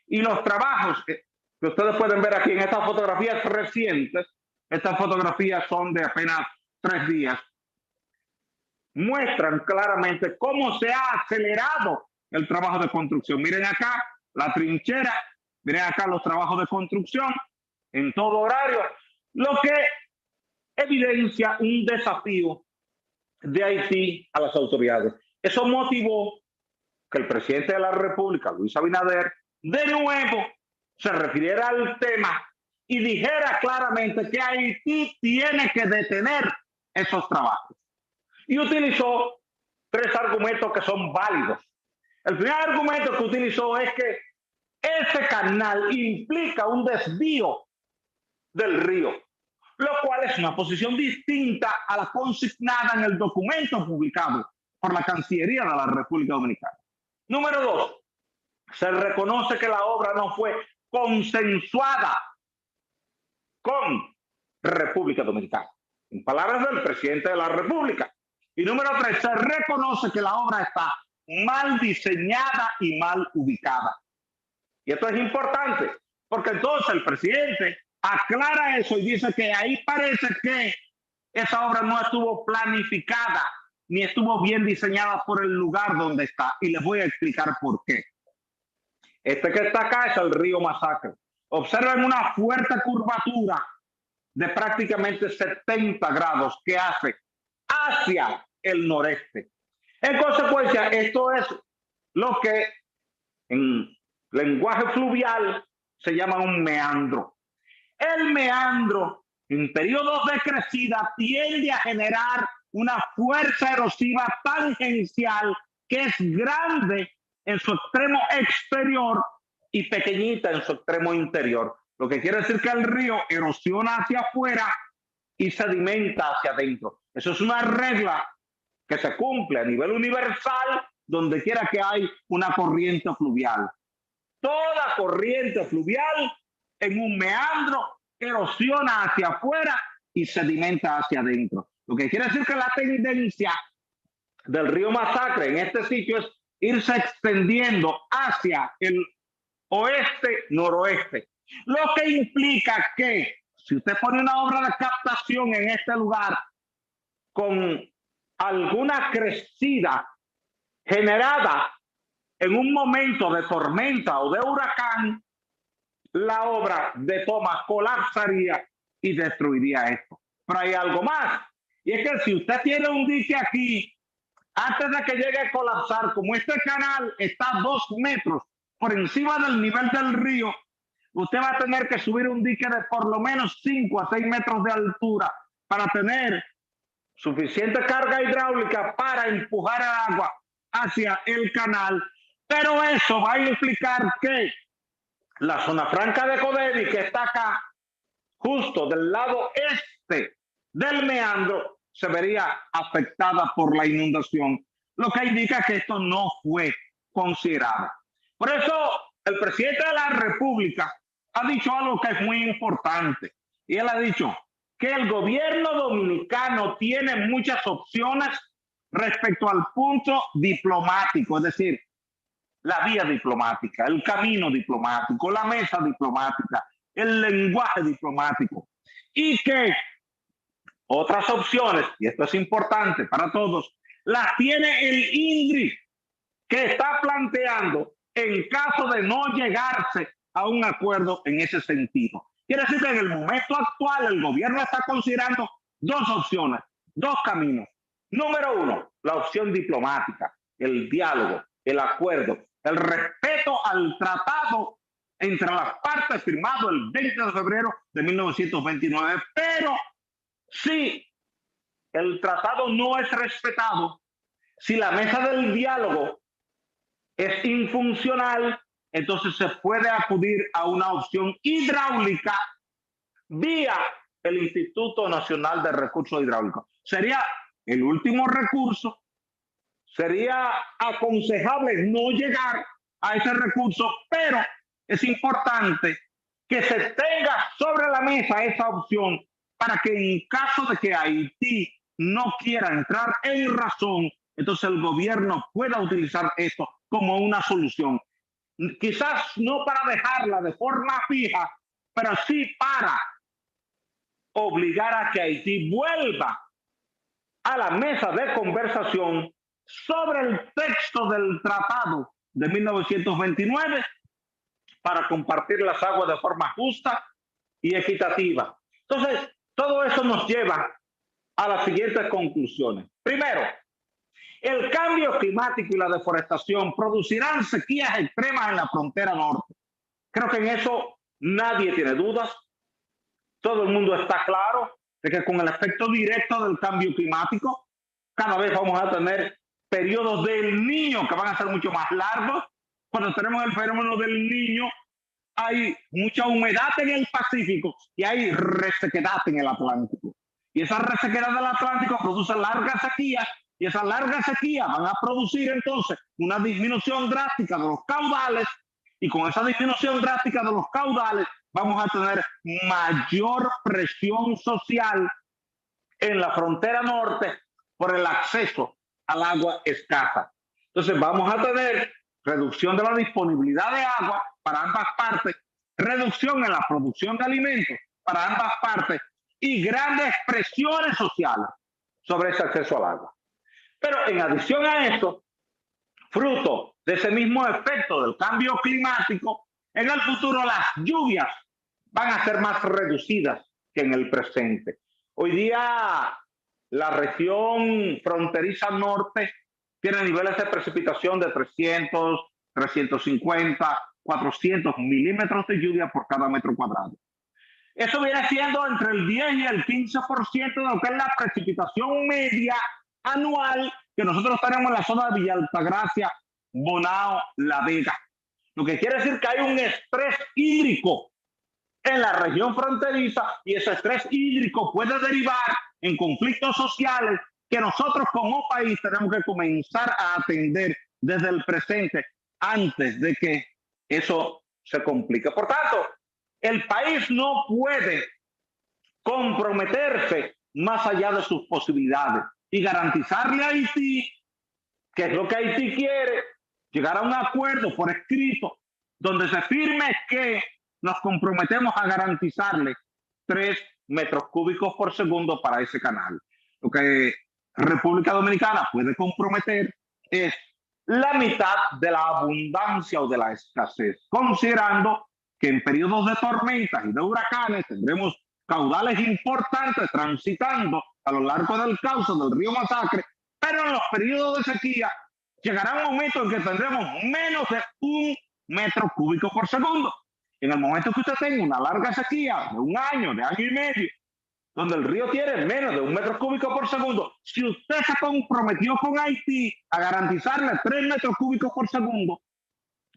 C: y los trabajos que ustedes pueden ver aquí en estas fotografías recientes, estas fotografías son de apenas 3 días, muestran claramente cómo se ha acelerado el trabajo de construcción. Miren acá la trinchera, miren acá los trabajos de construcción en todo horario, lo que evidencia un desafío de Haití a las autoridades. Eso motivó que el presidente de la República, Luis Abinader, de nuevo se refiriera al tema y dijera claramente que Haití tiene que detener esos trabajos. Y utilizó 3 argumentos que son válidos. El primer argumento que utilizó es que ese canal implica un desvío del río, lo cual es una posición distinta a la consignada en el documento publicado por la Cancillería de la República Dominicana. Número 2, se reconoce que la obra no fue consensuada con República Dominicana, en palabras del presidente de la República. Y número 3, se reconoce que la obra está mal diseñada y mal ubicada. Y esto es importante, porque entonces el presidente aclara eso y dice que ahí parece que esa obra no estuvo planificada ni estuvo bien diseñada por el lugar donde está. Y les voy a explicar por qué. Este que está acá es el río Masacre. Observen una fuerte curvatura de prácticamente 70 grados que hace hacia el noreste. En consecuencia, esto es lo que en lenguaje fluvial se llama un meandro. El meandro en periodos de crecida tiende a generar una fuerza erosiva tangencial que es grande en su extremo exterior y pequeñita en su extremo interior. Lo que quiere decir que el río erosiona hacia afuera y sedimenta hacia adentro. Eso es una regla que se cumple a nivel universal donde quiera que hay una corriente fluvial. Toda corriente fluvial en un meandro erosiona hacia afuera y sedimenta hacia adentro. Lo que quiere decir que la tendencia del río Masacre en este sitio es irse extendiendo hacia el oeste-noroeste. Lo que implica que si usted pone una obra de captación en este lugar con alguna crecida generada en un momento de tormenta o de huracán, la obra de toma colapsaría y destruiría esto. Pero hay algo más, y es que si usted tiene un dique aquí, antes de que llegue a colapsar, como este canal está 2 metros por encima del nivel del río, usted va a tener que subir un dique de por lo menos 5 a 6 metros de altura para tener suficiente carga hidráulica para empujar el agua hacia el canal. Pero eso va a implicar que la zona franca de Codevi, que está acá, justo del lado este del meandro se vería afectada por la inundación, lo que indica que esto no fue considerado. Por eso, el presidente de la República ha dicho algo que es muy importante, y él ha dicho que el gobierno dominicano tiene muchas opciones respecto al punto diplomático, es decir, la vía diplomática, el camino diplomático, la mesa diplomática, el lenguaje diplomático, y que otras opciones, y esto es importante para todos, las tiene el INDRI, que está planteando en caso de no llegarse a un acuerdo en ese sentido. Quiere decir que en el momento actual el gobierno está considerando dos opciones, dos caminos. Número uno, la opción diplomática, el diálogo, el acuerdo, el respeto al tratado entre las partes firmado el 20 de febrero de 1929. Pero si el tratado no es respetado, si la mesa del diálogo es infuncional, entonces se puede acudir a una opción hidráulica vía el Instituto Nacional de Recursos Hidráulicos. Sería el último recurso, sería aconsejable no llegar a ese recurso, pero es importante que se tenga sobre la mesa esa opción para que en caso de que Haití no quiera entrar en razón, entonces el gobierno pueda utilizar esto como una solución. Quizás no para dejarla de forma fija, pero sí para obligar a que Haití vuelva a la mesa de conversación sobre el texto del tratado de 1929 para compartir las aguas de forma justa y equitativa. Entonces, todo eso nos lleva a las siguientes conclusiones. Primero, el cambio climático y la deforestación producirán sequías extremas en la frontera norte. Creo que en eso nadie tiene dudas. Todo el mundo está claro de que con el efecto directo del cambio climático, cada vez vamos a tener periodos del Niño que van a ser mucho más largos. Cuando tenemos el fenómeno del Niño, hay mucha humedad en el Pacífico y hay resequedad en el Atlántico. Y esa resequedad del Atlántico produce largas sequías, y esas largas sequías van a producir entonces una disminución drástica de los caudales, y con esa disminución drástica de los caudales vamos a tener mayor presión social en la frontera norte por el acceso al agua escasa. Entonces vamos a tener reducción de la disponibilidad de agua para ambas partes, reducción en la producción de alimentos para ambas partes y grandes presiones sociales sobre ese acceso al agua. Pero en adición a esto, fruto de ese mismo efecto del cambio climático, en el futuro las lluvias van a ser más reducidas que en el presente. Hoy día la región fronteriza norte tiene niveles de precipitación de 300, 350, 400 milímetros de lluvia por cada metro cuadrado. Eso viene siendo entre el 10 y el 15% de lo que es la precipitación media anual que nosotros tenemos en la zona de Villa Altagracia, Bonao, La Vega. Lo que quiere decir que hay un estrés hídrico en la región fronteriza, y ese estrés hídrico puede derivar en conflictos sociales que nosotros como país tenemos que comenzar a atender desde el presente antes de que eso se complique. Por tanto, el país no puede comprometerse más allá de sus posibilidades y garantizarle a Haití, que es lo que Haití quiere, llegar a un acuerdo por escrito donde se firme que nos comprometemos a garantizarle 3 metros cúbicos por segundo para ese canal. Lo que República Dominicana puede comprometer es la mitad de la abundancia o de la escasez, considerando que en periodos de tormentas y de huracanes tendremos caudales importantes transitando a lo largo del cauce del río Masacre, pero en los periodos de sequía llegará un momento en que tendremos menos de 1 metro cúbico por segundo. En el momento que usted tenga una larga sequía de 1 año, de año y medio, donde el río tiene menos de 1 metro cúbico por segundo, si usted se comprometió con Haití a garantizarle 3 metros cúbicos por segundo,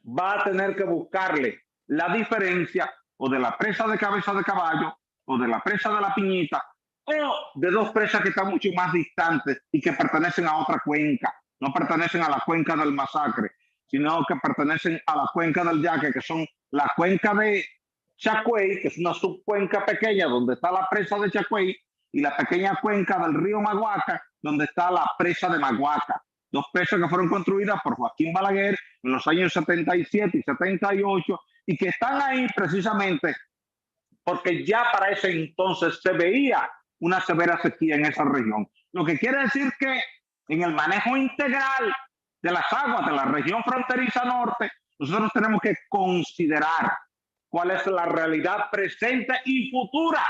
C: va a tener que buscarle la diferencia o de la presa de Cabeza de Caballo o de la presa de La Piñita o de dos presas que están mucho más distantes y que pertenecen a otra cuenca. No pertenecen a la cuenca del Masacre, sino que pertenecen a la cuenca del Yaque, que son la cuenca de Chagüey, que es una subcuenca pequeña donde está la presa de Chagüey, y la pequeña cuenca del río Maguaca, donde está la presa de Maguaca. Dos presas que fueron construidas por Joaquín Balaguer en los años 77 y 78 y que están ahí precisamente porque ya para ese entonces se veía una severa sequía en esa región. Lo que quiere decir que en el manejo integral de las aguas de la región fronteriza norte, nosotros tenemos que considerar cuál es la realidad presente y futura,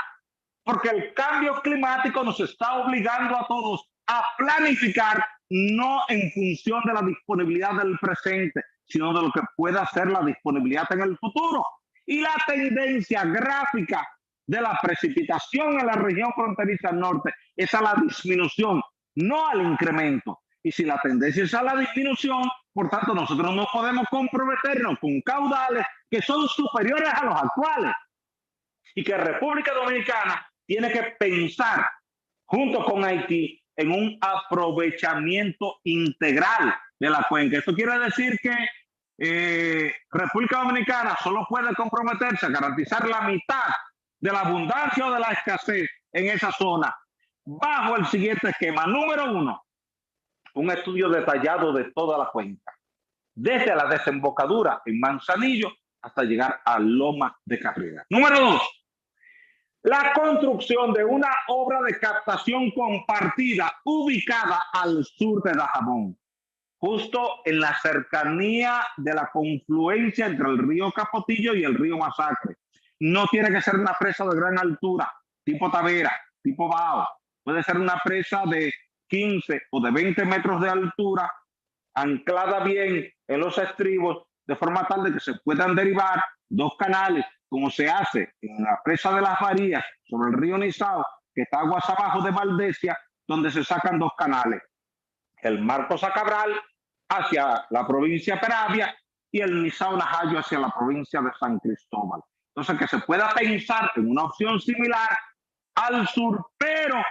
C: porque el cambio climático nos está obligando a todos a planificar no en función de la disponibilidad del presente, sino de lo que pueda ser la disponibilidad en el futuro. Y la tendencia gráfica de la precipitación en la región fronteriza norte es a la disminución, no al incremento. Y si la tendencia es a la disminución, por tanto, nosotros no podemos comprometernos con caudales que son superiores a los actuales. Y que República Dominicana tiene que pensar, junto con Haití, en un aprovechamiento integral de la cuenca. Esto quiere decir que República Dominicana solo puede comprometerse a garantizar la mitad de la abundancia o de la escasez en esa zona bajo el siguiente esquema. Número uno, un estudio detallado de toda la cuenca, desde la desembocadura en Manzanillo hasta llegar a Loma de Cabrera. Número dos, la construcción de una obra de captación compartida ubicada al sur de Dajabón, justo en la cercanía de la confluencia entre el río Capotillo y el río Masacre. No tiene que ser una presa de gran altura, tipo Tavera, tipo Bao. Puede ser una presa de 15 o de 20 metros de altura, anclada bien en los estribos, de forma tal de que se puedan derivar dos canales, como se hace en la presa de las Varías, sobre el río Nizao, que está aguas abajo de Valdesia, donde se sacan dos canales. El Marcos Acabral hacia la provincia de Peravia y el Nizao Najayo hacia la provincia de San Cristóbal. Entonces, que se pueda pensar en una opción similar al sur, pero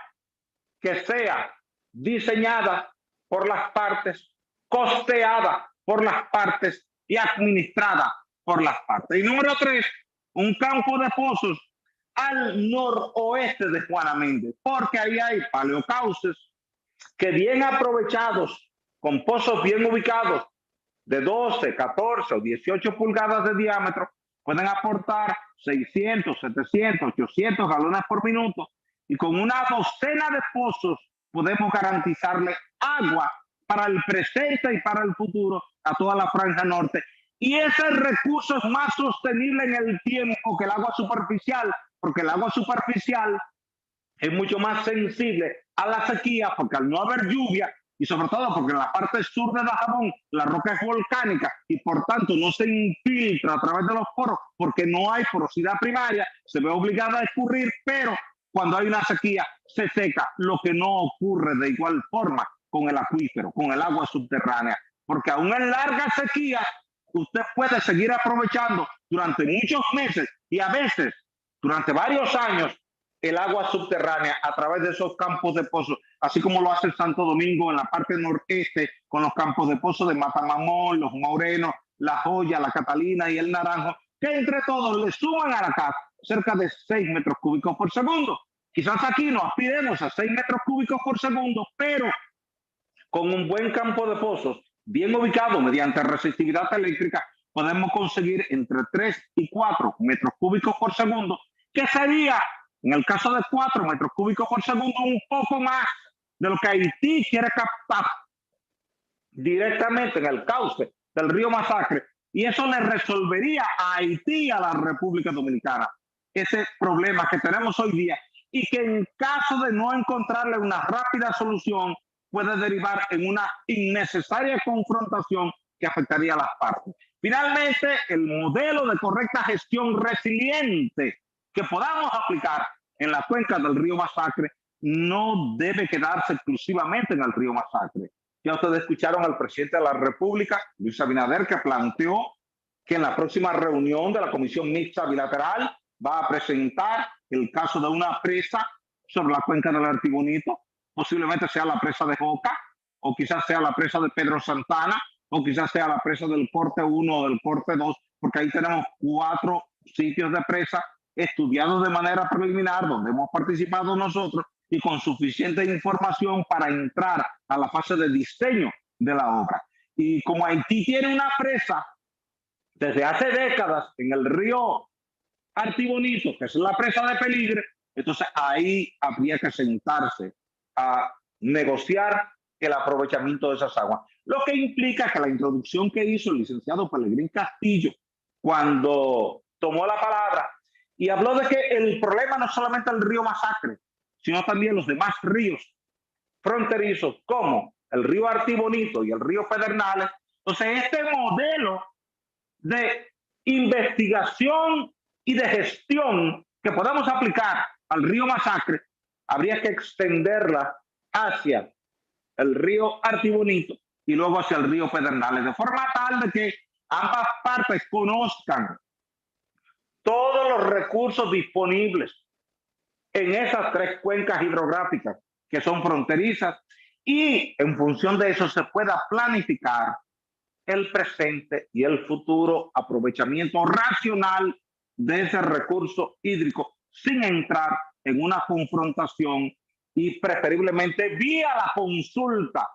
C: que sea diseñada por las partes, costeada por las partes y administrada por las partes. Y número tres, un campo de pozos al noroeste de Juana Méndez, porque ahí hay paleocauces que bien aprovechados, con pozos bien ubicados, de 12, 14 o 18 pulgadas de diámetro, pueden aportar 600, 700, 800 galones por minuto, y con una docena de pozos podemos garantizarle agua para el presente y para el futuro a toda la franja norte. Y ese recurso es más sostenible en el tiempo que el agua superficial, porque el agua superficial es mucho más sensible a la sequía, porque al no haber lluvia, y sobre todo porque en la parte sur de Dajabón la roca es volcánica y por tanto no se infiltra a través de los poros porque no hay porosidad primaria, se ve obligada a escurrir, pero cuando hay una sequía se seca, lo que no ocurre de igual forma con el acuífero, con el agua subterránea, porque aún en larga sequía usted puede seguir aprovechando durante muchos meses y a veces durante varios años el agua subterránea a través de esos campos de pozos, así como lo hace Santo Domingo en la parte noreste con los campos de pozos de Matamamón, Los Morenos, La Joya, La Catalina y El Naranjo, que entre todos le suman a la casa cerca de 6 metros cúbicos por segundo. Quizás aquí nos aspiremos a 6 metros cúbicos por segundo, pero con un buen campo de pozos bien ubicado mediante resistividad eléctrica, podemos conseguir entre 3 y 4 metros cúbicos por segundo, que sería, en el caso de 4 metros cúbicos por segundo, un poco más de lo que Haití quiere captar directamente en el cauce del río Masacre. Y eso le resolvería a Haití y a la República Dominicana ese problema que tenemos hoy día y que en caso de no encontrarle una rápida solución puede derivar en una innecesaria confrontación que afectaría a las partes. Finalmente, el modelo de correcta gestión resiliente que podamos aplicar en la cuenca del río Masacre no debe quedarse exclusivamente en el río Masacre. Ya ustedes escucharon al presidente de la República, Luis Abinader, que planteó que en la próxima reunión de la Comisión Mixta Bilateral va a presentar el caso de una presa sobre la cuenca del Artibonito. Posiblemente sea la presa de Joca, o quizás sea la presa de Pedro Santana, o quizás sea la presa del Corte 1 o del Corte 2, porque ahí tenemos 4 sitios de presa estudiados de manera preliminar, donde hemos participado nosotros y con suficiente información para entrar a la fase de diseño de la obra. Y como Haití tiene una presa desde hace décadas en el río Artibonito, que es la presa de Peligre, entonces ahí habría que sentarse a negociar el aprovechamiento de esas aguas. Lo que implica que la introducción que hizo el licenciado Pelegrín Castillo cuando tomó la palabra y habló de que el problema no es solamente el río Masacre, sino también los demás ríos fronterizos como el río Artibonito y el río Pedernales. Entonces, este modelo de investigación y de gestión que podamos aplicar al río Masacre, habría que extenderla hacia el río Artibonito y luego hacia el río Pedernales, de forma tal de que ambas partes conozcan todos los recursos disponibles en esas 3 cuencas hidrográficas que son fronterizas, y en función de eso se pueda planificar el presente y el futuro aprovechamiento racional de ese recurso hídrico sin entrar en una confrontación, y preferiblemente vía la consulta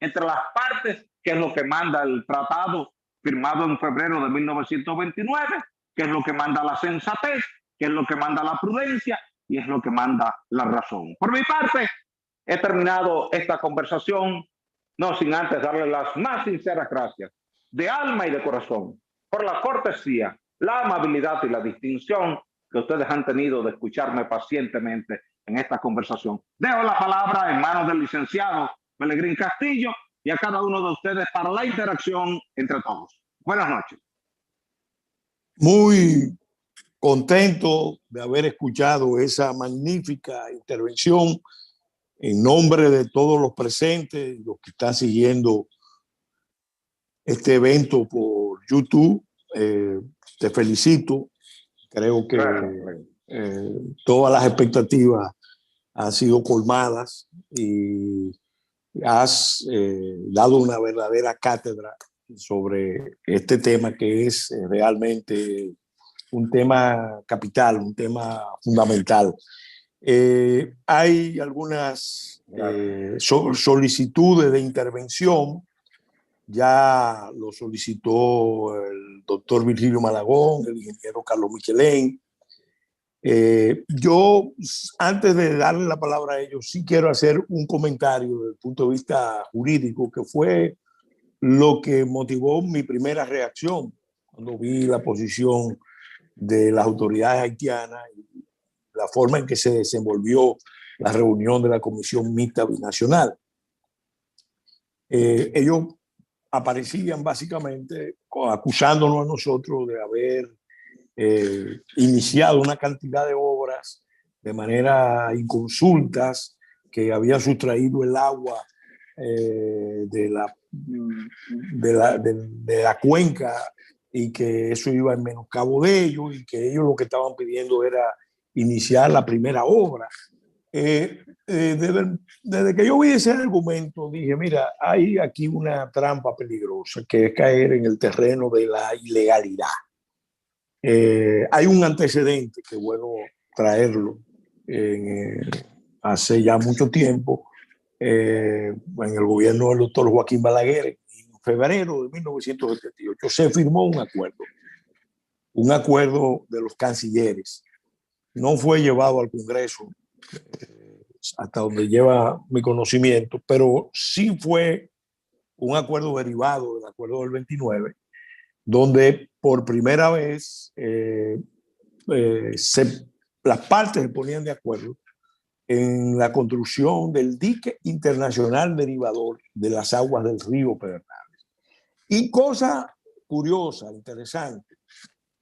C: entre las partes, que es lo que manda el tratado firmado en febrero de 1929, que es lo que manda la sensatez, que es lo que manda la prudencia y es lo que manda la razón. Por mi parte, he terminado esta conversación, no sin antes darle las más sinceras gracias de alma y de corazón por la cortesía, la amabilidad y la distinción que ustedes han tenido de escucharme pacientemente en esta conversación. Dejo la palabra en manos del licenciado Pelegrín Castillo y a cada uno de ustedes para la interacción entre todos. Buenas noches.
A: Muy contento de haber escuchado esa magnífica intervención en nombre de todos los presentes, los que están siguiendo este evento por YouTube. Te felicito. Creo que todas las expectativas han sido colmadas y has dado una verdadera cátedra sobre este tema, que es realmente un tema capital, un tema fundamental. Hay algunas solicitudes de intervención. Ya lo solicitó el doctor Virgilio Malagón, el ingeniero Carlos Michelén. Yo, antes de darle la palabra a ellos, sí quiero hacer un comentario desde el punto de vista jurídico, que fue lo que motivó mi primera reacción cuando vi la posición de las autoridades haitianas y la forma en que se desenvolvió la reunión de la Comisión Mixta Binacional. Ellos aparecían básicamente acusándonos a nosotros de haber iniciado una cantidad de obras de manera inconsultas, que habían sustraído el agua de la cuenca, y que eso iba en menoscabo de ellos, y que ellos lo que estaban pidiendo era iniciar la primera obra. Desde que yo vi ese argumento, dije, mira, hay aquí una trampa peligrosa, que es caer en el terreno de la ilegalidad. Hay un antecedente que es bueno traerlo hace ya mucho tiempo, en el gobierno del doctor Joaquín Balaguer. En febrero de 1978 se firmó un acuerdo de los cancilleres. No fue llevado al Congreso, hasta donde lleva mi conocimiento, pero sí fue un acuerdo derivado del acuerdo del 29, donde por primera vez las partes se ponían de acuerdo en la construcción del dique internacional derivador de las aguas del río Pedernales. Y cosa curiosa, interesante,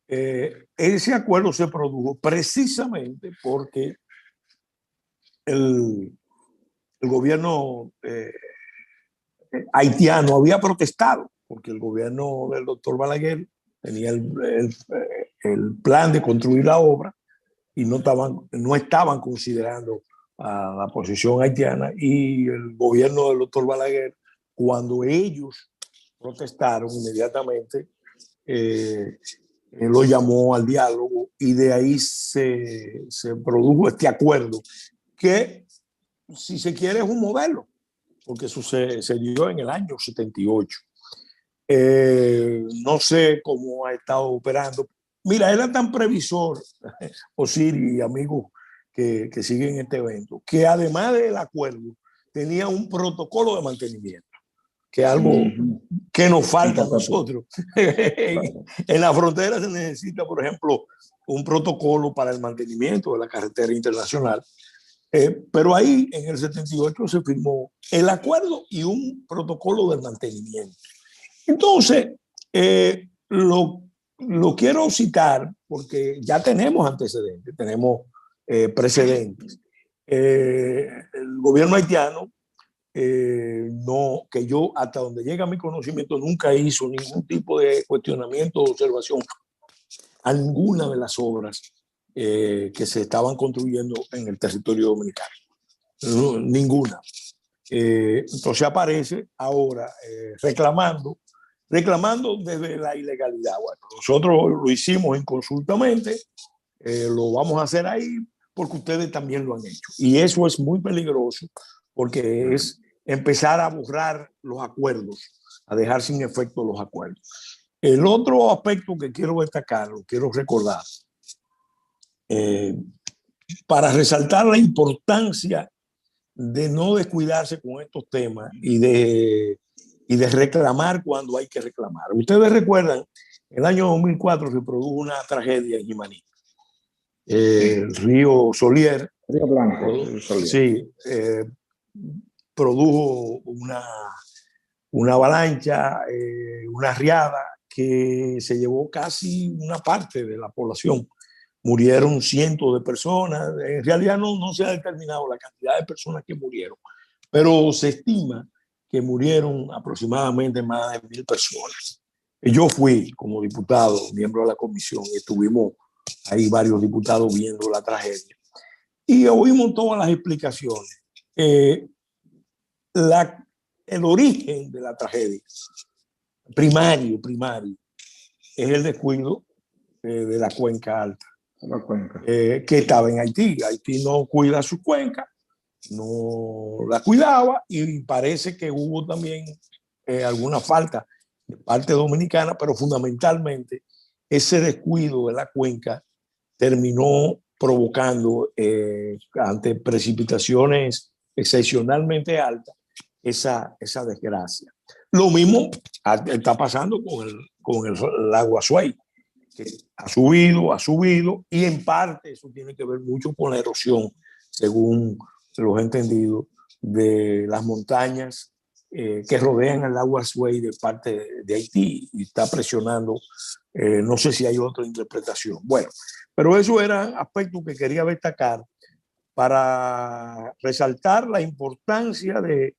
A: ese acuerdo se produjo precisamente porque el gobierno haitiano había protestado, porque el gobierno del doctor Balaguer tenía el plan de construir la obra y no estaban considerando a la posición haitiana, y el gobierno del doctor Balaguer, cuando ellos protestaron inmediatamente, lo llamó al diálogo, y de ahí se produjo este acuerdo que, si se quiere, es un modelo, porque eso se dio en el año 78. No sé cómo ha estado operando. Mira, era tan previsor, Osiris y amigos que siguen este evento, que además del acuerdo tenía un protocolo de mantenimiento, que es algo que nos falta a nosotros. En la frontera se necesita, por ejemplo, un protocolo para el mantenimiento de la carretera internacional. Pero ahí, en el 78, se firmó el acuerdo y un protocolo del mantenimiento. Entonces, lo quiero citar porque ya tenemos antecedentes, tenemos precedentes. El gobierno haitiano, no, que yo, hasta donde llega mi conocimiento, nunca hizo ningún tipo de cuestionamiento o observación a ninguna de las obras que se estaban construyendo en el territorio dominicano. No, ninguna. Entonces aparece ahora reclamando desde la ilegalidad. Bueno, nosotros lo hicimos inconsultamente, lo vamos a hacer ahí porque ustedes también lo han hecho. Y eso es muy peligroso, porque es empezar a borrar los acuerdos, a dejar sin efecto los acuerdos. El otro aspecto que quiero destacar, lo quiero recordar, para resaltar la importancia de no descuidarse con estos temas y de reclamar cuando hay que reclamar. Ustedes recuerdan, en el año 2004 se produjo una tragedia en Jimaní. El río Solier,
D: Río Blanco, Solier.
A: Sí, produjo una avalancha, una riada que se llevó casi una parte de la población. Murieron cientos de personas. En realidad no se ha determinado la cantidad de personas que murieron, pero se estima que murieron aproximadamente más de 1,000 personas. Yo fui como diputado, miembro de la comisión, y estuvimos ahí varios diputados viendo la tragedia. Y oímos todas las explicaciones. El origen de la tragedia, primario, es el descuido de la cuenca alta. Que estaba en Haití. Haití no cuida su cuenca, no la cuidaba, y parece que hubo también alguna falta de parte dominicana, pero fundamentalmente ese descuido de la cuenca terminó provocando, ante precipitaciones excepcionalmente altas, esa desgracia. Lo mismo está pasando con el lago Azuay, que ha subido, y en parte eso tiene que ver mucho con la erosión, según los entendidos, de las montañas que rodean el lago Azuay de parte de Haití, y está presionando. No sé si hay otra interpretación. Bueno, pero eso eran aspectos que quería destacar para resaltar la importancia de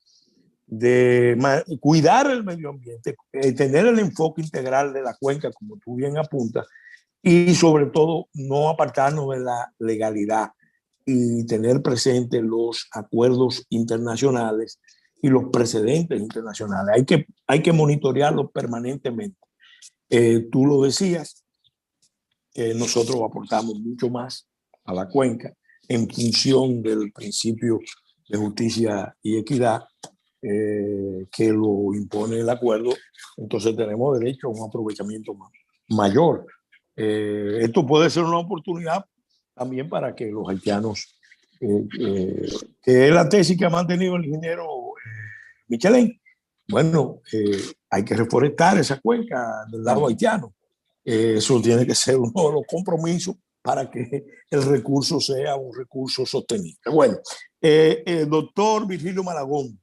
A: cuidar el medio ambiente, tener el enfoque integral de la cuenca, como tú bien apuntas, y sobre todo no apartarnos de la legalidad y tener presente los acuerdos internacionales y los precedentes internacionales. Hay que monitorearlos permanentemente. Tú lo decías, nosotros aportamos mucho más a la cuenca en función del principio de justicia y equidad que lo impone el acuerdo. Entonces tenemos derecho a un aprovechamiento mayor. Esto puede ser una oportunidad también para que los haitianos, que es la tesis que ha mantenido el ingeniero Michelén, bueno, hay que reforestar esa cuenca del lado haitiano. Eso tiene que ser uno de los compromisos para que el recurso sea un recurso sostenible. Bueno, doctor Virgilio Malagón,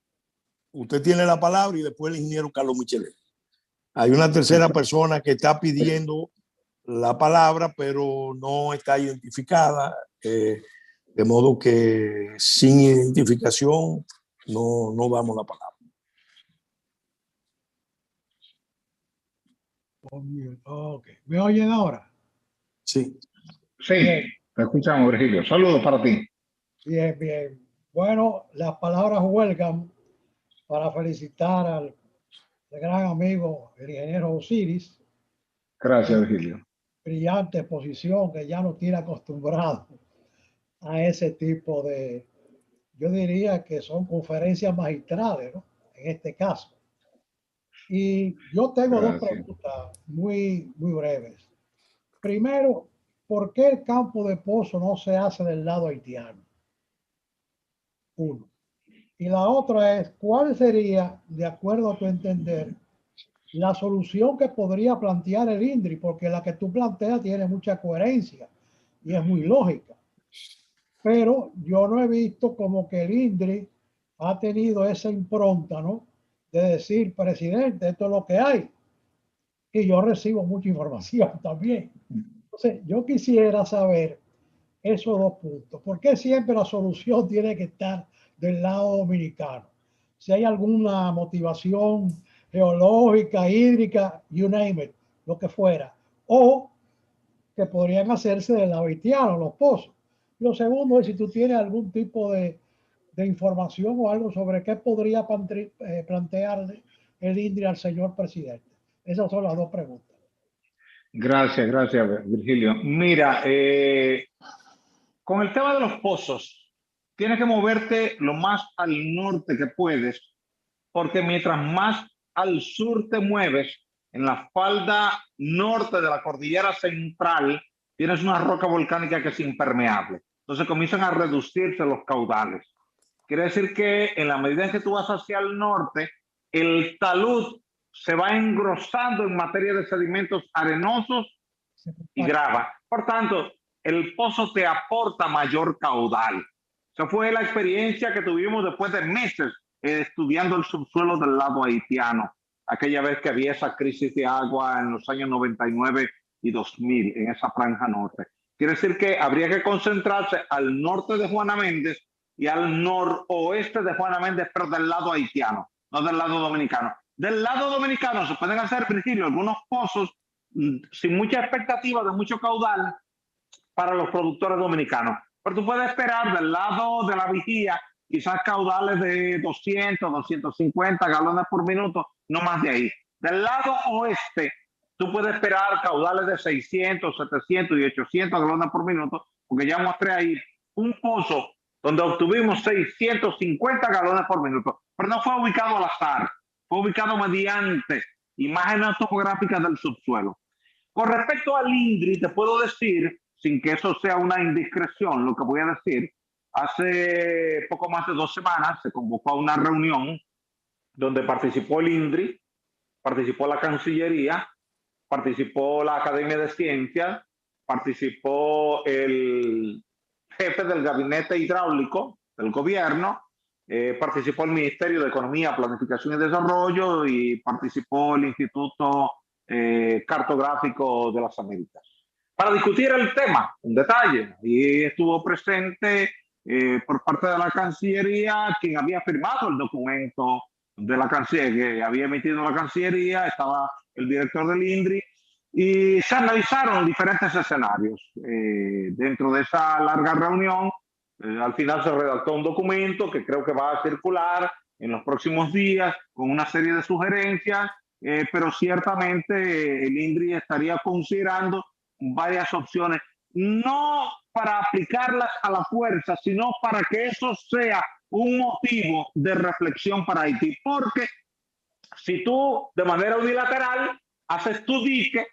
A: usted tiene la palabra, y después el ingeniero Carlos Michelén. Hay una tercera persona que está pidiendo la palabra, pero no está identificada, de modo que sin identificación no damos la palabra.
E: Okay. ¿Me oyen ahora?
A: Sí.
D: Sí, te escuchamos, Virgilio. Saludos para ti.
E: Bien, bien. Bueno, las palabras huelgan para felicitar al gran amigo, el ingeniero Osiris,
C: Gracias,
E: en
C: Virgilio.
E: brillante exposición que ya nos tiene acostumbrado a ese tipo de, yo diría que son conferencias magistrales, ¿no? En este caso. Y yo tengo dos
C: Gracias.
E: preguntas muy breves. Primero, ¿por qué el campo de Pozo no se hace del lado haitiano? Uno. Y la otra es, ¿cuál sería, de acuerdo a tu entender, la solución que podría plantear el INDRI? Porque la que tú planteas tiene mucha coherencia y es muy lógica. Pero yo no he visto como que el INDRI ha tenido esa impronta, ¿no? De decir, presidente, esto es lo que hay. Y yo recibo mucha información también. Entonces, yo quisiera saber esos dos puntos. ¿Por qué siempre la solución tiene que estar del lado dominicano? Si hay alguna motivación geológica, hídrica, you name it, lo que fuera. O que podrían hacerse del lado haitiano, los pozos. Lo segundo es si tú tienes algún tipo de información o algo sobre qué podría plantear el INDRI al señor presidente. Esas son las dos preguntas.
C: Gracias, Virgilio. Mira, con el tema de los pozos, tienes que moverte lo más al norte que puedes, porque mientras más al sur te mueves, en la falda norte de la cordillera central, tienes una roca volcánica que es impermeable. Entonces comienzan a reducirse los caudales. Quiere decir que en la medida en que tú vas hacia el norte, el talud se va engrosando en materia de sedimentos arenosos y grava. Por tanto, el pozo te aporta mayor caudal. Esa fue la experiencia que tuvimos después de meses estudiando el subsuelo del lado haitiano, aquella vez que había esa crisis de agua en los años 99 y 2000 en esa franja norte. Quiere decir que habría que concentrarse al norte de Juana Méndez y al noroeste de Juana Méndez, pero del lado haitiano, no del lado dominicano. Del lado dominicano se pueden hacer, Virgilio, algunos pozos sin mucha expectativa de mucho caudal para los productores dominicanos. Pero tú puedes esperar del lado de la vigía quizás caudales de 200, 250 galones por minuto, no más de ahí. Del lado oeste, tú puedes esperar caudales de 600, 700 y 800 galones por minuto, porque ya mostré ahí un pozo donde obtuvimos 650 galones por minuto, pero no fue ubicado al azar, fue ubicado mediante imágenes topográficas del subsuelo. Con respecto al INDRI, te puedo decir, sin que eso sea una indiscreción, lo que voy a decir, hace poco más de 2 semanas se convocó a una reunión donde participó el INDRI, participó la Cancillería, participó la Academia de Ciencias, participó el jefe del gabinete hidráulico del gobierno, participó el Ministerio de Economía, Planificación y Desarrollo y participó el Instituto Cartográfico de las Américas. Para discutir el tema en detalle, y estuvo presente por parte de la Cancillería quien había firmado el documento de la Cancillería, que había emitido la Cancillería, estaba el director del INDRI, y se analizaron diferentes escenarios. Dentro de esa larga reunión, al final se redactó un documento que creo que va a circular en los próximos días con una serie de sugerencias, pero ciertamente el INDRI estaría considerando varias opciones, no para aplicarlas a la fuerza, sino para que eso sea un motivo de reflexión para Haití. Porque si tú de manera unilateral haces tu dique,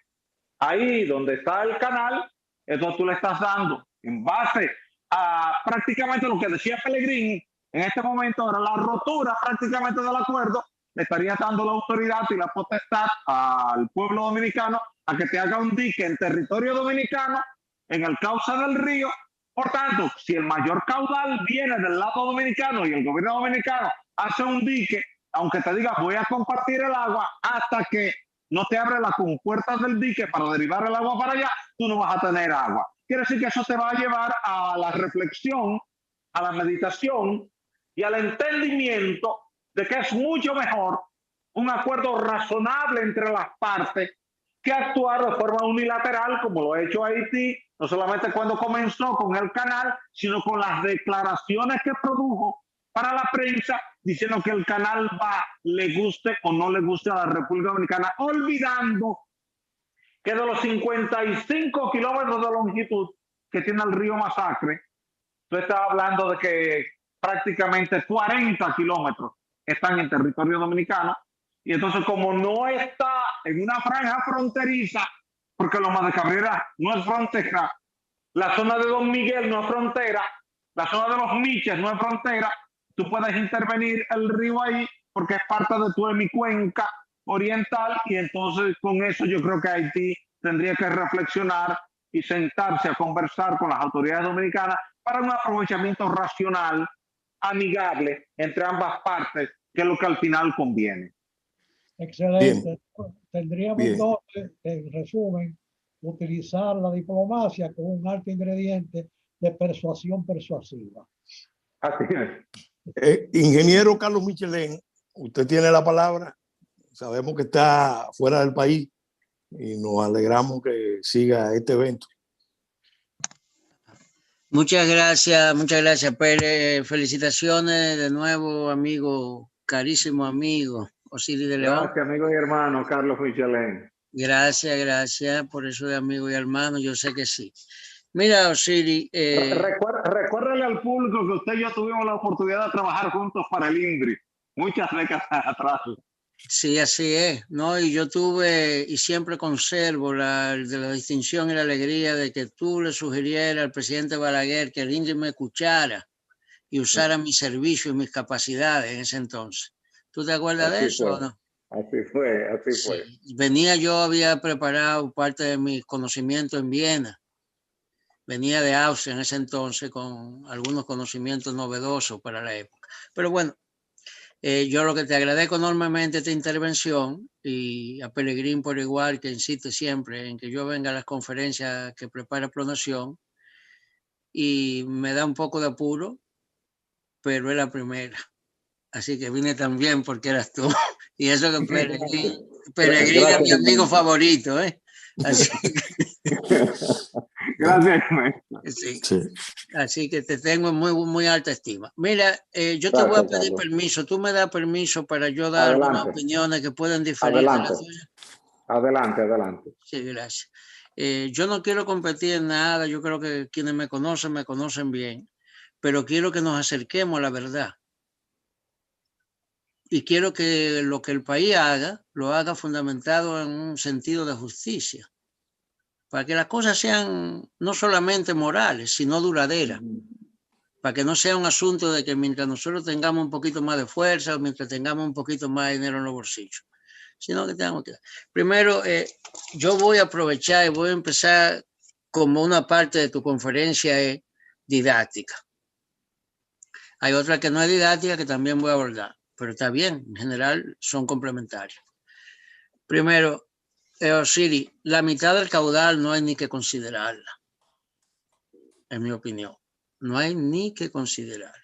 C: ahí donde está el canal, es donde tú le estás dando en base a prácticamente lo que decía Pellegrini en este momento, ahora la rotura prácticamente del acuerdo, le estaría dando la autoridad y la potestad al pueblo dominicano a que te haga un dique en territorio dominicano, en el cauce del río. Por tanto, si el mayor caudal viene del lado dominicano y el gobierno dominicano hace un dique, aunque te diga voy a compartir el agua hasta que no te abre las compuertas del dique para derivar el agua para allá, tú no vas a tener agua. Quiere decir que eso te va a llevar a la reflexión, a la meditación y al entendimiento de que es mucho mejor un acuerdo razonable entre las partes que actuar de forma unilateral, como lo ha hecho Haití, no solamente cuando comenzó con el canal, sino con las declaraciones que produjo para la prensa, diciendo que el canal le guste o no le guste a la República Dominicana, olvidando que de los 55 kilómetros de longitud que tiene el río Masacre, tú estás hablando de que prácticamente 40 kilómetros están en territorio dominicano, y entonces como no está en una franja fronteriza, porque Loma de Cabrera no es frontera, la zona de Don Miguel no es frontera, la zona de los Miches no es frontera, tú puedes intervenir el río ahí porque es parte de tu hemicuenca oriental, y entonces con eso yo creo que Haití tendría que reflexionar y sentarse a conversar con las autoridades dominicanas para un aprovechamiento racional, amigable entre ambas partes, que es lo que al final conviene.
E: Excelente. Tendríamos
A: Bien.
E: entonces, en resumen, utilizar la diplomacia como un alto ingrediente de persuasión persuasiva.
C: Así es.
A: Ingeniero Carlos Michelén, usted tiene la palabra. Sabemos que está fuera del país y nos alegramos que siga este evento.
D: Muchas gracias, Pérez. Felicitaciones de nuevo, amigo, carísimo amigo, Osiris de León.
C: Gracias, amigo y hermano Carlos Michelén.
D: Gracias por eso de amigo y hermano, yo sé que sí. Mira, Osiris.
C: Recuérdale al público que usted y yo tuvimos la oportunidad de trabajar juntos para el INDRI, muchas décadas atrás.
D: Sí, así es, ¿no? Y yo tuve y siempre conservo la distinción y la alegría de que tú le sugirieras al presidente Balaguer que el INDRI me escuchara y usara mi servicio y mis capacidades en ese entonces. ¿Tú te acuerdas de eso o no?
C: Así fue.
D: Venía, yo había preparado parte de mis conocimientos en Viena. Venía de Austria en ese entonces con algunos conocimientos novedosos para la época. Pero bueno, yo lo que te agradezco enormemente esta intervención, y a Pelegrín por igual, que insiste siempre en que yo venga a las conferencias que prepara Pronación, y me da un poco de apuro, pero es la primera. Así que vine también porque eras tú. Y eso que Pelegrín es mi amigo favorito, ¿eh? Así
C: Gracias.
D: sí.
A: Sí.
D: Así que te tengo en muy alta estima. Mira, yo te voy a pedir permiso. ¿Tú me das permiso para yo dar algunas opiniones que pueden diferir de las tuyas?
C: Adelante.
D: Sí, gracias. Yo no quiero competir en nada. Yo creo que quienes me conocen bien. Pero quiero que nos acerquemos a la verdad. Y quiero que lo que el país haga, lo haga fundamentado en un sentido de justicia. Para que las cosas sean no solamente morales, sino duraderas. Para que no sea un asunto de que mientras nosotros tengamos un poquito más de fuerza o mientras tengamos un poquito más de dinero en los bolsillos, sino que tengamos que... Primero, yo voy a aprovechar y voy a empezar como una parte de tu conferencia didáctica. Hay otra que no es didáctica que también voy a abordar, pero está bien, en general son complementarias. Primero, Osiris, la mitad del caudal no hay ni que considerarla, en mi opinión. No hay ni que considerar.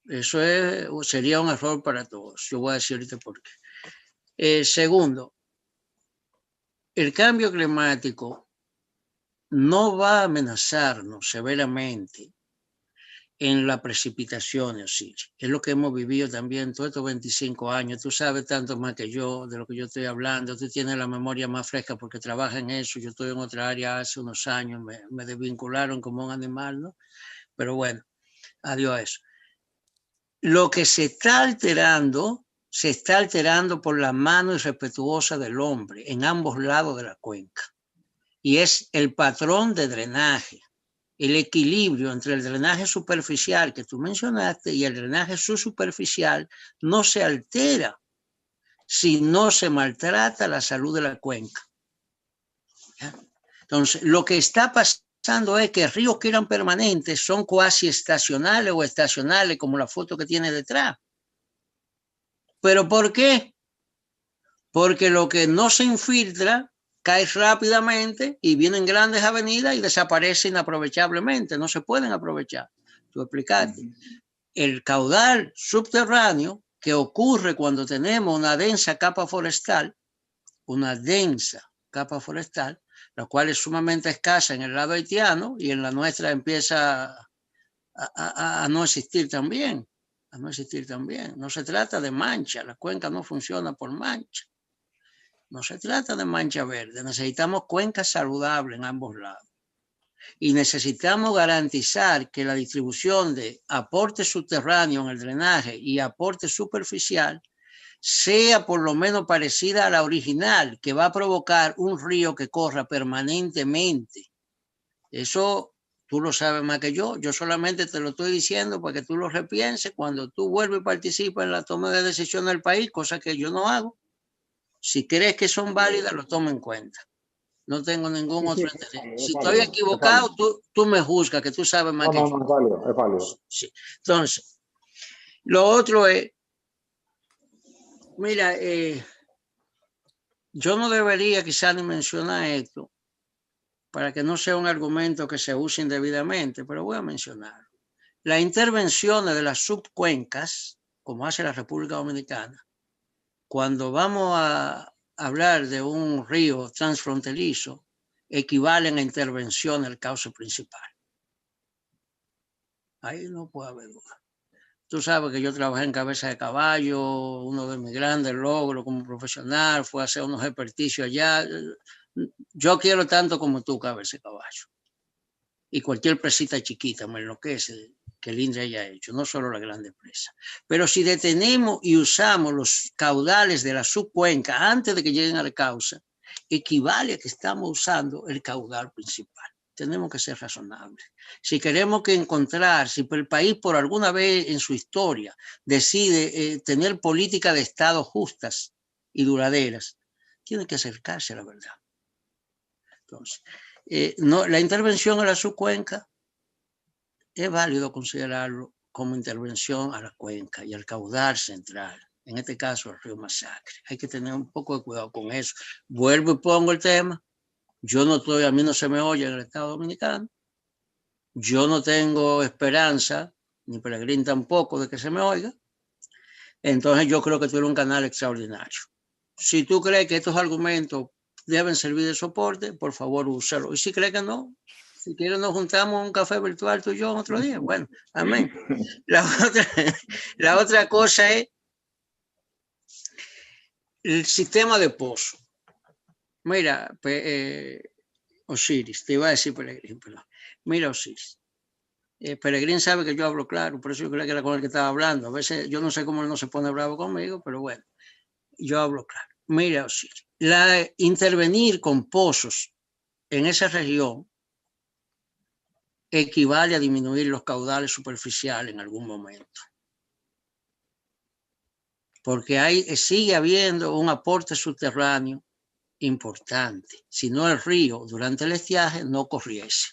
D: Eso sería un error para todos. Yo voy a decir ahorita por qué. Segundo, el cambio climático no va a amenazarnos severamente en las precipitaciones. Es lo que hemos vivido también todos estos 25 años. Tú sabes tanto más que yo de lo que yo estoy hablando. Tú tienes la memoria más fresca porque trabajas en eso. Yo estoy en otra área hace unos años. Me desvincularon como un animal, ¿no? Pero bueno, adiós a eso. Lo que se está alterando por la mano irrespetuosa del hombre en ambos lados de la cuenca. Y es el patrón de drenaje, el equilibrio entre el drenaje superficial que tú mencionaste y el drenaje subsuperficial no se altera si no se maltrata la salud de la cuenca. ¿Ya? Entonces, lo que está pasando es que ríos que eran permanentes son cuasi estacionales o estacionales, como la foto que tiene detrás. ¿Pero por qué? Porque lo que no se infiltra cae rápidamente y vienen grandes avenidas y desaparece inaprovechablemente, no se pueden aprovechar. Tú explicaste. El caudal subterráneo que ocurre cuando tenemos una densa capa forestal una densa capa forestal, la cual es sumamente escasa en el lado haitiano y en la nuestra empieza a no existir también. A no existir también. No se trata de mancha, la cuenca no funciona por mancha. No se trata de mancha verde, necesitamos cuencas saludables en ambos lados. Y necesitamos garantizar que la distribución de aporte subterráneo en el drenaje y aporte superficial sea por lo menos parecida a la original, que va a provocar un río que corra permanentemente. Eso tú lo sabes más que yo solamente te lo estoy diciendo para que tú lo repienses cuando tú vuelves y participas en la toma de decisiones del país, cosa que yo no hago. Si crees que son válidas, lo tomo en cuenta. No tengo ningún otro interés. Si estoy equivocado, tú me juzgas, que tú sabes más que yo.
C: No, es válido, es válido.
D: Sí. Entonces, lo otro es, mira, yo no debería quizás ni mencionar esto para que no sea un argumento que se use indebidamente, pero voy a mencionarlo. Las intervenciones de las subcuencas, como hace la República Dominicana, cuando vamos a hablar de un río transfronterizo, equivalen a intervención del cauce principal. Ahí no puede haber duda. Tú sabes que yo trabajé en Cabeza de Caballo, uno de mis grandes logros como profesional fue hacer unos ejercicios allá. Yo quiero tanto como tú Cabeza de Caballo. Y cualquier presita chiquita me enloquece que el INDRE haya hecho, no solo la gran empresa. Pero si detenemos y usamos los caudales de la subcuenca antes de que lleguen al cauce, equivale a que estamos usando el caudal principal. Tenemos que ser razonables. Si queremos que encontrar, si el país por alguna vez en su historia decide tener políticas de Estado justas y duraderas, tiene que acercarse a la verdad. Entonces, no, la intervención a la subcuenca es válido considerarlo como intervención a la cuenca y al caudal central, en este caso el río Masacre. Hay que tener un poco de cuidado con eso. Vuelvo y pongo el tema. Yo no estoy, a mí no se me oye en el Estado Dominicano. Yo no tengo esperanza, ni Pelegrín tampoco, de que se me oiga. Entonces yo creo que tú eres un canal extraordinario. Si tú crees que estos argumentos deben servir de soporte, por favor, úsalo. Y si crees que no, si quieres nos juntamos a un café virtual tú y yo otro día. Bueno, amén. La otra cosa es el sistema de pozo. Mira, Osiris, te iba a decir Pelegrín, perdón. Mira, Osiris. Pelegrín sabe que yo hablo claro, por eso yo creo que era con el que estaba hablando. A veces yo no sé cómo él no se pone bravo conmigo, pero bueno, yo hablo claro. Mira, Osiris, intervenir con pozos en esa región equivale a disminuir los caudales superficiales en algún momento. Porque sigue habiendo un aporte subterráneo importante. Si no, el río durante el estiaje no corriese.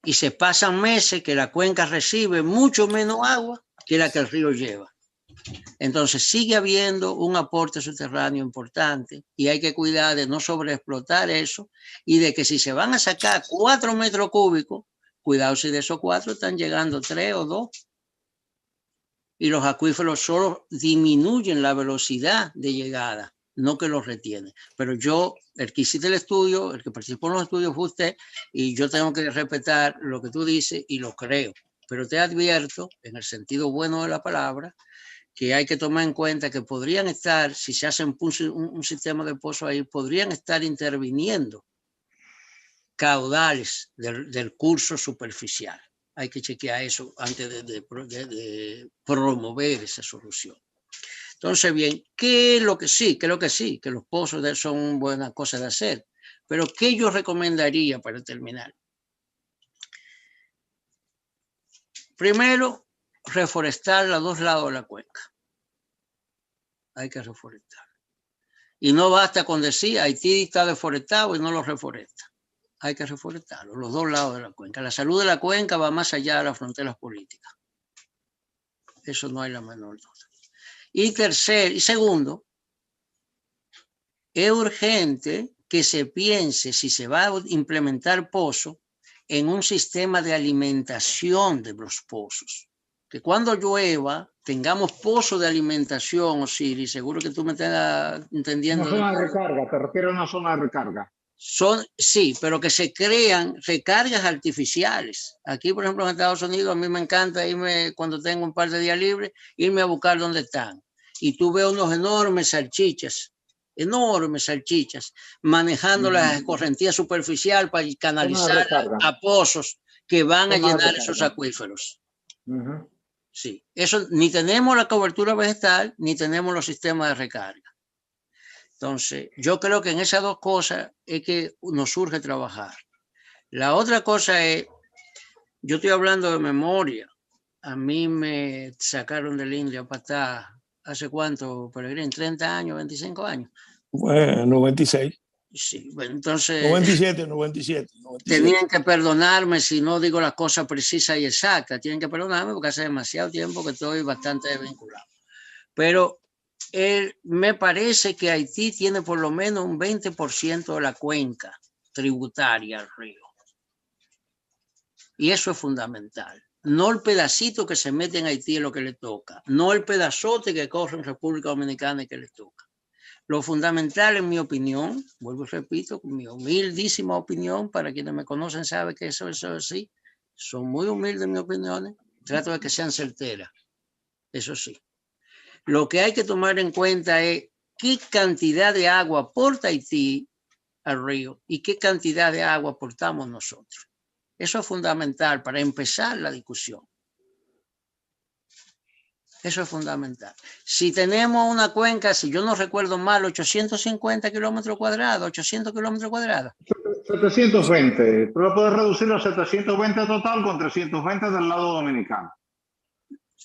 D: Y se pasan meses que la cuenca recibe mucho menos agua que la que el río lleva. Entonces sigue habiendo un aporte subterráneo importante y hay que cuidar de no sobreexplotar eso y de que si se van a sacar 4 metros cúbicos, cuidado si de esos 4 están llegando 3 o 2. Y los acuíferos solo disminuyen la velocidad de llegada, no que los retiene. Pero yo, el que hiciste el estudio, el que participó en los estudios fue usted, y yo tengo que respetar lo que tú dices y lo creo. Pero te advierto, en el sentido bueno de la palabra, que hay que tomar en cuenta que podrían estar, si se hace un sistema de pozo ahí, podrían estar interviniendo caudales del curso superficial. Hay que chequear eso antes de promover esa solución. Entonces, bien, ¿qué es lo que sí? Creo que sí, que los pozos son buenas cosas de hacer. Pero, ¿qué yo recomendaría para terminar? Primero, reforestar a 2 lados de la cuenca. Hay que reforestar. Y no basta con decir, Haití está deforestado y no lo reforesta. Hay que reforestarlo, los 2 lados de la cuenca. La salud de la cuenca va más allá de las fronteras políticas. Eso no hay la menor duda. Y segundo, es urgente que se piense si se va a implementar pozo en un sistema de alimentación de los pozos. que cuando llueva tengamos pozos de alimentación, Osiris, seguro que tú me estás entendiendo.
C: Una zona de recarga, te refieres a una zona de recarga.
D: Sí, pero que se crean recargas artificiales. Aquí, por ejemplo, en Estados Unidos, a mí me encanta irme, cuando tengo un par de días libres, irme a buscar dónde están. Y tú ves unos enormes salchichas, manejando la escorrentía superficial para canalizar a pozos que van a llenar esos acuíferos. Sí, eso ni tenemos la cobertura vegetal, ni tenemos los sistemas de recarga. Entonces, yo creo que en esas dos cosas es que nos urge trabajar. La otra cosa es, yo estoy hablando de memoria. A mí me sacaron del India para estar, ¿hace cuánto, Pelegrín? ¿30 años, 25 años?
A: 96.
D: Sí, bueno, entonces...
A: 97.
D: Tenían que perdonarme si no digo las cosas precisas y exactas. Tienen que perdonarme porque hace demasiado tiempo que estoy bastante desvinculado. Pero me parece que Haití tiene por lo menos un 20% de la cuenca tributaria al río. Y eso es fundamental. No el pedacito que se mete en Haití es lo que le toca. No el pedazote que corre en República Dominicana es que le toca. Lo fundamental, en mi opinión, vuelvo y repito, con mi humildísima opinión, para quienes me conocen saben que eso es así, son muy humildes mis opiniones, trato de que sean certeras, eso sí. Lo que hay que tomar en cuenta es qué cantidad de agua aporta Haití al río y qué cantidad de agua aportamos nosotros. Eso es fundamental para empezar la discusión. Eso es fundamental. Si tenemos una cuenca, si yo no recuerdo mal, 850 kilómetros cuadrados, 800 kilómetros cuadrados.
C: 720. Tú lo puedes reducir a 720 total con 320 del lado dominicano.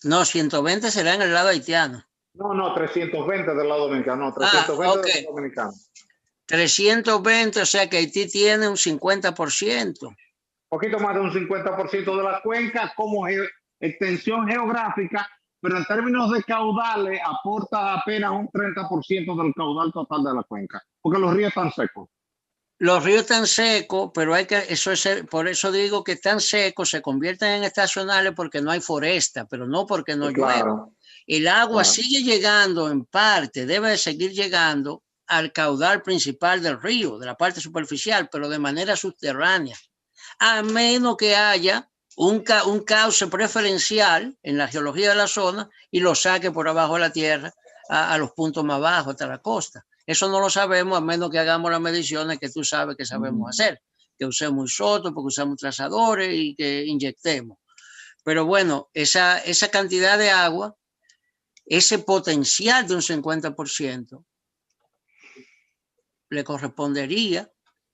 D: No, 120 será en el lado haitiano.
C: No, 320 del lado dominicano. No, 320
D: okay.
C: del lado dominicano.
D: 320, o sea que Haití tiene un 50%.
C: Un poquito más de un 50% de la cuenca como extensión geográfica, pero en términos de caudales aporta apenas un 30% del caudal total de la cuenca, porque los ríos están secos.
D: Los ríos están secos, pero por eso digo que están secos, se convierten en estacionales porque no hay foresta, pero no porque no llueva. El agua sigue llegando en parte, debe de seguir llegando al caudal principal del río, de la parte superficial, pero de manera subterránea, a menos que haya un cauce preferencial en la geología de la zona y lo saque por abajo de la tierra a los puntos más bajos, hasta la costa. Eso no lo sabemos a menos que hagamos las mediciones que tú sabes que sabemos hacer, que usemos isótopos, porque usamos trazadores y que inyectemos. Pero bueno, esa cantidad de agua, ese potencial de un 50%, le correspondería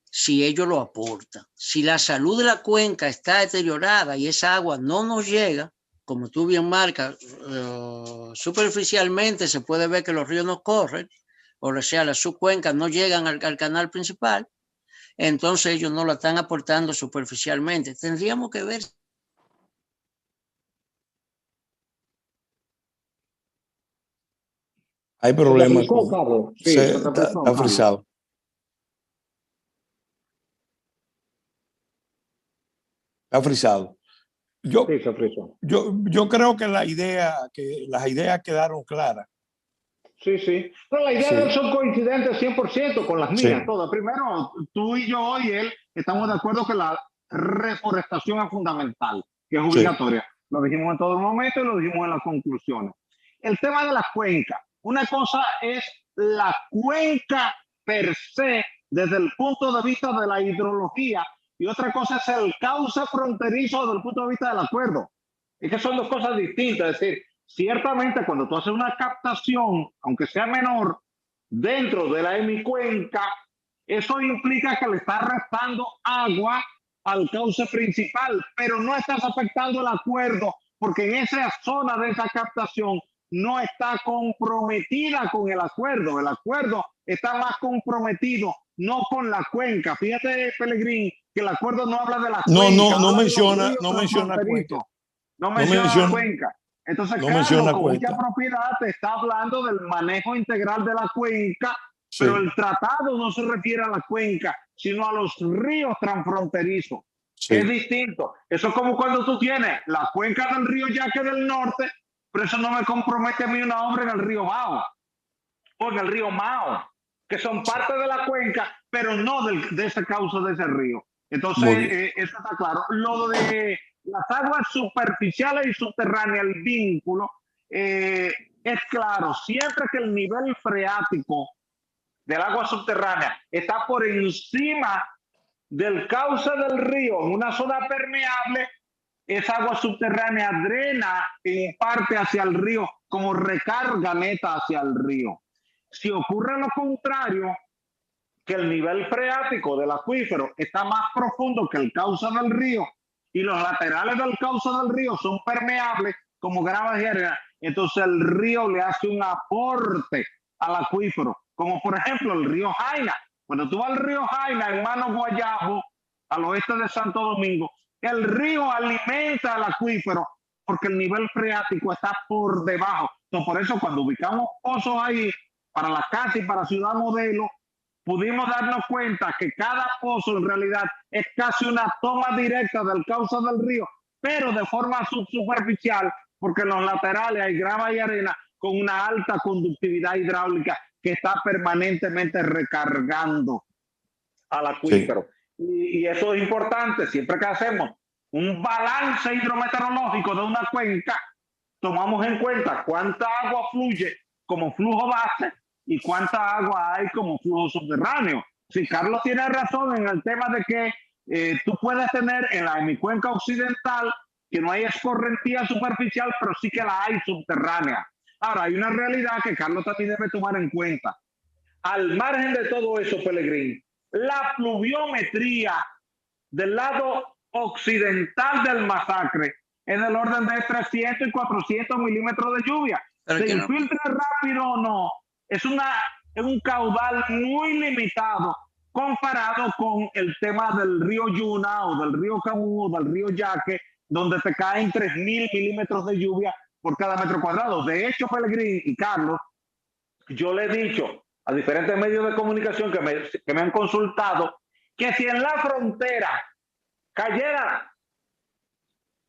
D: si ellos lo aportan. Si la salud de la cuenca está deteriorada y esa agua no nos llega, como tú bien marcas, superficialmente se puede ver que los ríos no corren, o sea, las subcuencas no llegan al canal principal, entonces ellos no lo están aportando superficialmente. Tendríamos que ver.
A: Hay problemas.
C: Sí,
A: está frisado. Está frisado. Yo creo que las ideas quedaron claras.
C: Sí. Pero las ideas son coincidentes 100% con las mías, todas. Primero, tú y yo y él estamos de acuerdo que la reforestación es fundamental, que es obligatoria. Lo dijimos en todo momento y lo dijimos en las conclusiones. El tema de las cuencas. Una cosa es la cuenca per se, desde el punto de vista de la hidrología, y otra cosa es el cauce fronterizo desde el punto de vista del acuerdo. Es que son dos cosas distintas. Es decir, ciertamente cuando tú haces una captación, aunque sea menor, dentro de la hemicuenca, eso implica que le estás restando agua al cauce principal, pero no estás afectando el acuerdo, porque en esa zona de esa captación no está comprometida con el acuerdo. El acuerdo está más comprometido no con la cuenca. Fíjate, Pelegrín, que el acuerdo no habla de la cuenca.
A: No menciona cuenca.
C: No menciona cuenca. Entonces, Carlos, con mucha propiedad te está hablando del manejo integral de la cuenca, pero el tratado no se refiere a la cuenca, sino a los ríos transfronterizos.
A: Sí.
C: Es distinto. Eso es como cuando tú tienes la cuenca del río Yaque del norte, pero eso no me compromete a mí una obra en el río Mao o en el río Mao, que son parte de la cuenca, pero no de ese cauce de ese río. Entonces, eso está claro. Lo de las aguas superficiales y subterráneas, el vínculo, es claro. Siempre que el nivel freático del agua subterránea está por encima del cauce del río, en una zona permeable, esa agua subterránea drena en parte hacia el río, como recarga neta hacia el río. Si ocurre lo contrario, que el nivel freático del acuífero está más profundo que el cauce del río y los laterales del cauce del río son permeables como gravas y arena, entonces el río le hace un aporte al acuífero, como por ejemplo el río Jaina. Cuando tú vas al río Jaina en Mano Guayabo, al oeste de Santo Domingo, el río alimenta al acuífero porque el nivel freático está por debajo. Entonces, por eso cuando ubicamos pozos ahí para la casa y para Ciudad Modelo, pudimos darnos cuenta que cada pozo en realidad es casi una toma directa del cauce del río, pero de forma superficial, porque en los laterales hay grava y arena con una alta conductividad hidráulica que está permanentemente recargando al acuífero. Sí. Y eso es importante. Siempre que hacemos un balance hidrometeorológico de una cuenca, tomamos en cuenta cuánta agua fluye como flujo base y cuánta agua hay como flujo subterráneo. Sí, Carlos tiene razón en el tema de que tú puedes tener en la hemicuenca occidental que no hay escorrentía superficial, pero sí que la hay subterránea. Ahora, hay una realidad que Carlos también debe tomar en cuenta. Al margen de todo eso, Pelegrín, la pluviometría del lado occidental del Masacre es del orden de 300 y 400 milímetros de lluvia. Se infiltre rápido o no, es un caudal muy limitado comparado con el tema del río Yuna o del río Camus o del río Yaque, donde te caen 3.000 milímetros de lluvia por cada metro cuadrado. De hecho, Pelegrín y Carlos, yo le he dicho a diferentes medios de comunicación que me han consultado que si en la frontera cayera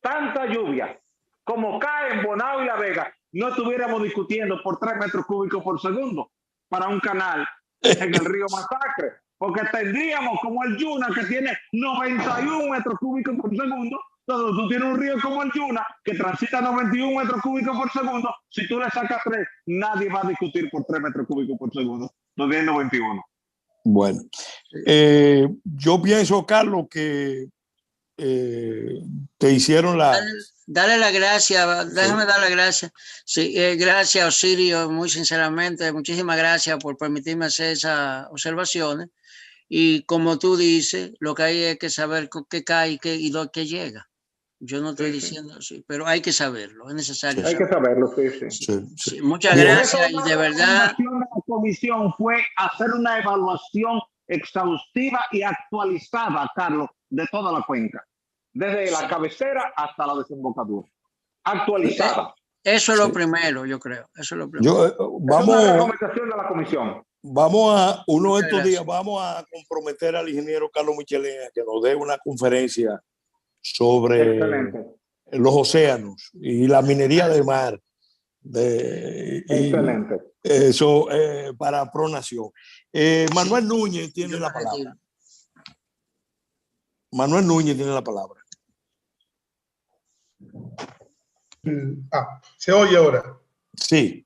C: tanta lluvia como cae en Bonao y La Vega, no estuviéramos discutiendo por 3 metros cúbicos por segundo para un canal en el río Masacre, porque tendríamos como el Yuna, que tiene 91 metros cúbicos por segundo. Entonces tú tienes un río como el Yuna que transita 91 metros cúbicos por segundo. Si tú le sacas 3, nadie va a discutir por 3 metros cúbicos por segundo. Lo tiene 91.
A: Bueno, yo pienso, Carlos, que te hicieron la...
D: Dale la gracia, déjame dar la gracia. Sí, gracias, Osirio, muy sinceramente, muchísimas gracias por permitirme hacer esas observaciones. Y como tú dices, lo que hay es que saber qué cae y qué llega. Yo no estoy diciendo así, pero hay que saberlo, es necesario.
C: Hay que saberlo,
D: sí. Muchas gracias y de verdad.
C: La comisión fue hacer una evaluación exhaustiva y actualizada, Carlos, de toda la cuenca, desde la cabecera hasta la desembocadura. Actualizada.
D: Eso es lo primero, yo creo. Eso es lo primero.
C: Vamos, es una recomendación de la comisión.
A: Vamos a, uno de estos días, vamos a comprometer al ingeniero Carlos Michelena que nos dé una conferencia sobre los océanos y la minería de mar.
C: Excelente.
A: Eso para Pronación. Manuel Núñez tiene la palabra. Manuel Núñez tiene la palabra.
F: ¿Se oye ahora?
A: Sí.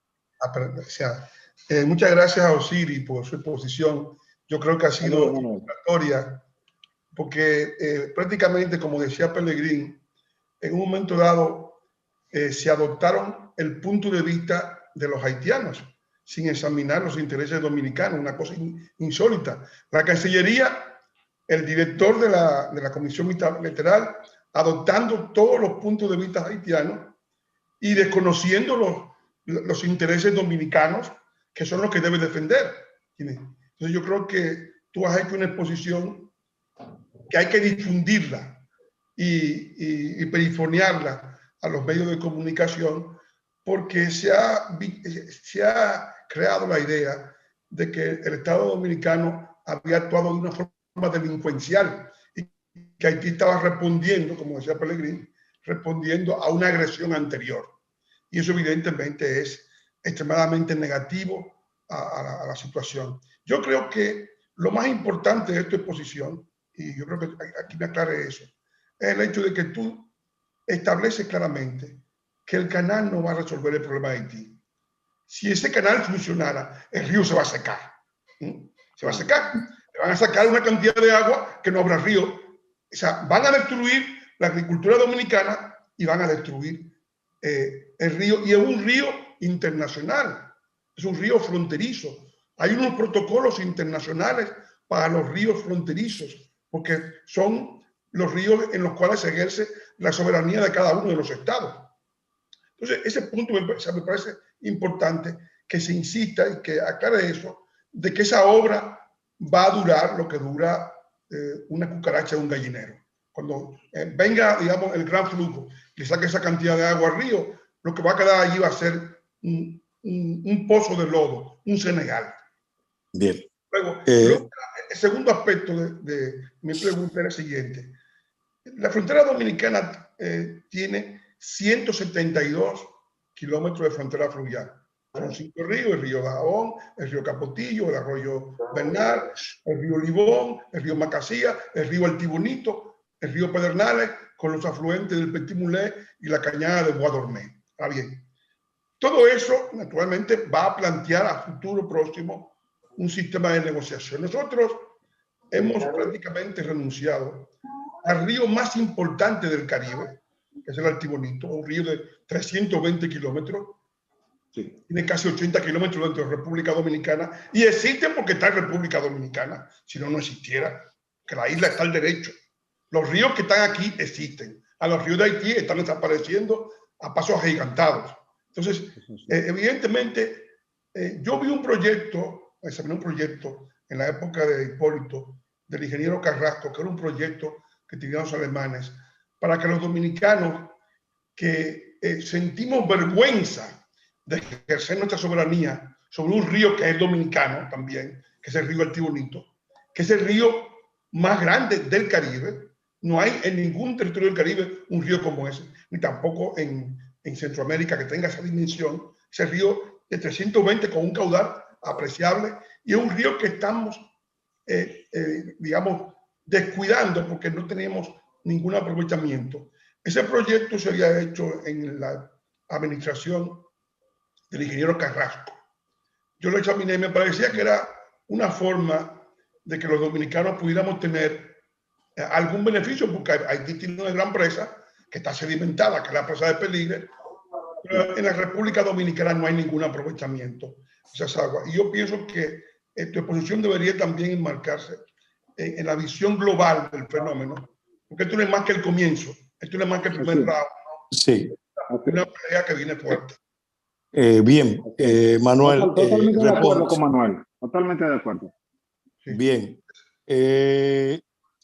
F: Muchas gracias a Osiri por su exposición. Yo creo que ha sido inspiratoria porque prácticamente, como decía Pelegrín, en un momento dado se adoptaron el punto de vista de los haitianos sin examinar los intereses dominicanos, una cosa insólita. La Cancillería, el director de la Comisión Bilateral, adoptando todos los puntos de vista haitianos y desconociendo los intereses dominicanos, que son los que debe defender. Entonces yo creo que tú has hecho una exposición que hay que difundirla y perifonearla a los medios de comunicación, porque se ha creado la idea de que el Estado dominicano había actuado de una forma delincuencial y que Haití estaba respondiendo, como decía Pellegrini, respondiendo a una agresión anterior. Y eso evidentemente es extremadamente negativo a la situación. Yo creo que lo más importante de esta exposición, y yo creo que aquí me aclare eso, es el hecho de que tú estableces claramente que el canal no va a resolver el problema de Haití. Si ese canal funcionara, el río se va a secar. Se va a secar. Le van a sacar una cantidad de agua que no habrá río. O sea, van a destruir la agricultura dominicana y van a destruir el río. Y es un río internacional. Es un río fronterizo. Hay unos protocolos internacionales para los ríos fronterizos, porque son los ríos en los cuales se ejerce la soberanía de cada uno de los estados. Entonces, ese punto me parece importante que se insista y que aclare eso, de que esa obra va a durar lo que dura una cucaracha de un gallinero. Cuando venga, digamos, el gran flujo y saque esa cantidad de agua al río, lo que va a quedar allí va a ser un pozo de lodo, un Senegal.
A: Bien.
F: Luego, el segundo aspecto de mi pregunta era el siguiente. La frontera dominicana tiene 172 kilómetros de frontera fluvial. Son 5 ríos: el río Dajabón, el río Capotillo, el arroyo Bernal, el río Libón, el río Macasía, el río Altibonito, el río Pedernales, con los afluentes del Petit Moulin y la cañada de Bois Dormé. Está bien. Todo eso, naturalmente, va a plantear a futuro próximo un sistema de negociación. Nosotros hemos prácticamente renunciado al río más importante del Caribe, que es el Altibonito, un río de 320 kilómetros. Sí. Tiene casi 80 kilómetros dentro de República Dominicana y existe porque está en República Dominicana. Si no, no existiera, que la isla está al derecho. Los ríos que están aquí existen. A los ríos de Haití están desapareciendo a pasos agigantados. Entonces, evidentemente, yo vi examiné un proyecto en la época de Hipólito, del ingeniero Carrasco, que era un proyecto que tenían los alemanes, para que los dominicanos que sentimos vergüenza de ejercer nuestra soberanía sobre un río que es dominicano también, que es el río Altibonito, que es el río más grande del Caribe. No hay en ningún territorio del Caribe un río como ese, ni tampoco en Centroamérica que tenga esa dimensión. Ese río de 320 con un caudal apreciable, y es un río que estamos, digamos, descuidando porque no tenemos ningún aprovechamiento. Ese proyecto se había hecho en la administración del ingeniero Carrasco. Yo lo examiné y me parecía que era una forma de que los dominicanos pudiéramos tener algún beneficio, porque Haití tiene una gran presa que está sedimentada, que es la presa de Peligre, pero en la República Dominicana no hay ningún aprovechamiento de esas aguas. Y yo pienso que tu exposición debería también enmarcarse en la visión global del fenómeno, porque esto no es más que el comienzo, esto no es más que el primer round, ¿no?
A: Sí.
F: Una pelea que viene fuerte.
A: Bien, Manuel.
C: Totalmente de acuerdo con Manuel, totalmente de acuerdo.
A: Sí. Bien.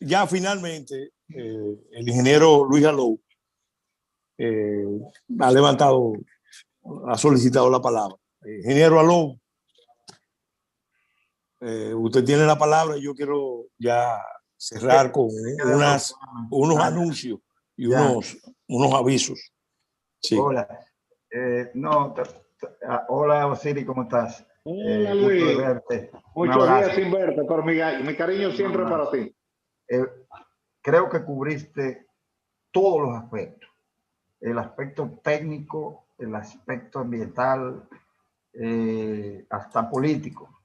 A: Ya finalmente, el ingeniero Luis Alou ha solicitado la palabra. Ingeniero Alou, usted tiene la palabra y yo quiero ya cerrar con unos anuncios y unos avisos. Sí.
G: Hola. Hola, Osiris, ¿cómo estás?
C: Hola, Luis.
G: Gusto de verte.
C: Muchos días sin verte, pero mi cariño siempre para ti.
G: Creo que cubriste todos los aspectos. El aspecto técnico, el aspecto ambiental, hasta político.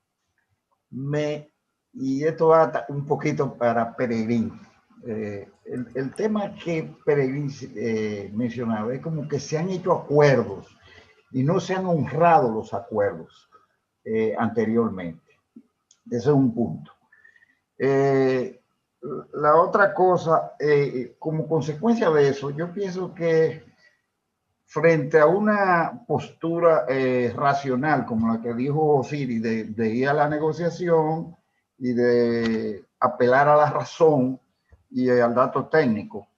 G: Y esto va un poquito para Peregrín. El tema que Peregrín mencionaba es como que se han hecho acuerdos y no se han honrado los acuerdos anteriormente. Ese es un punto. La otra cosa, como consecuencia de eso, yo pienso que frente a una postura racional, como la que dijo Osiris, de ir a la negociación y de apelar a la razón y al dato técnico,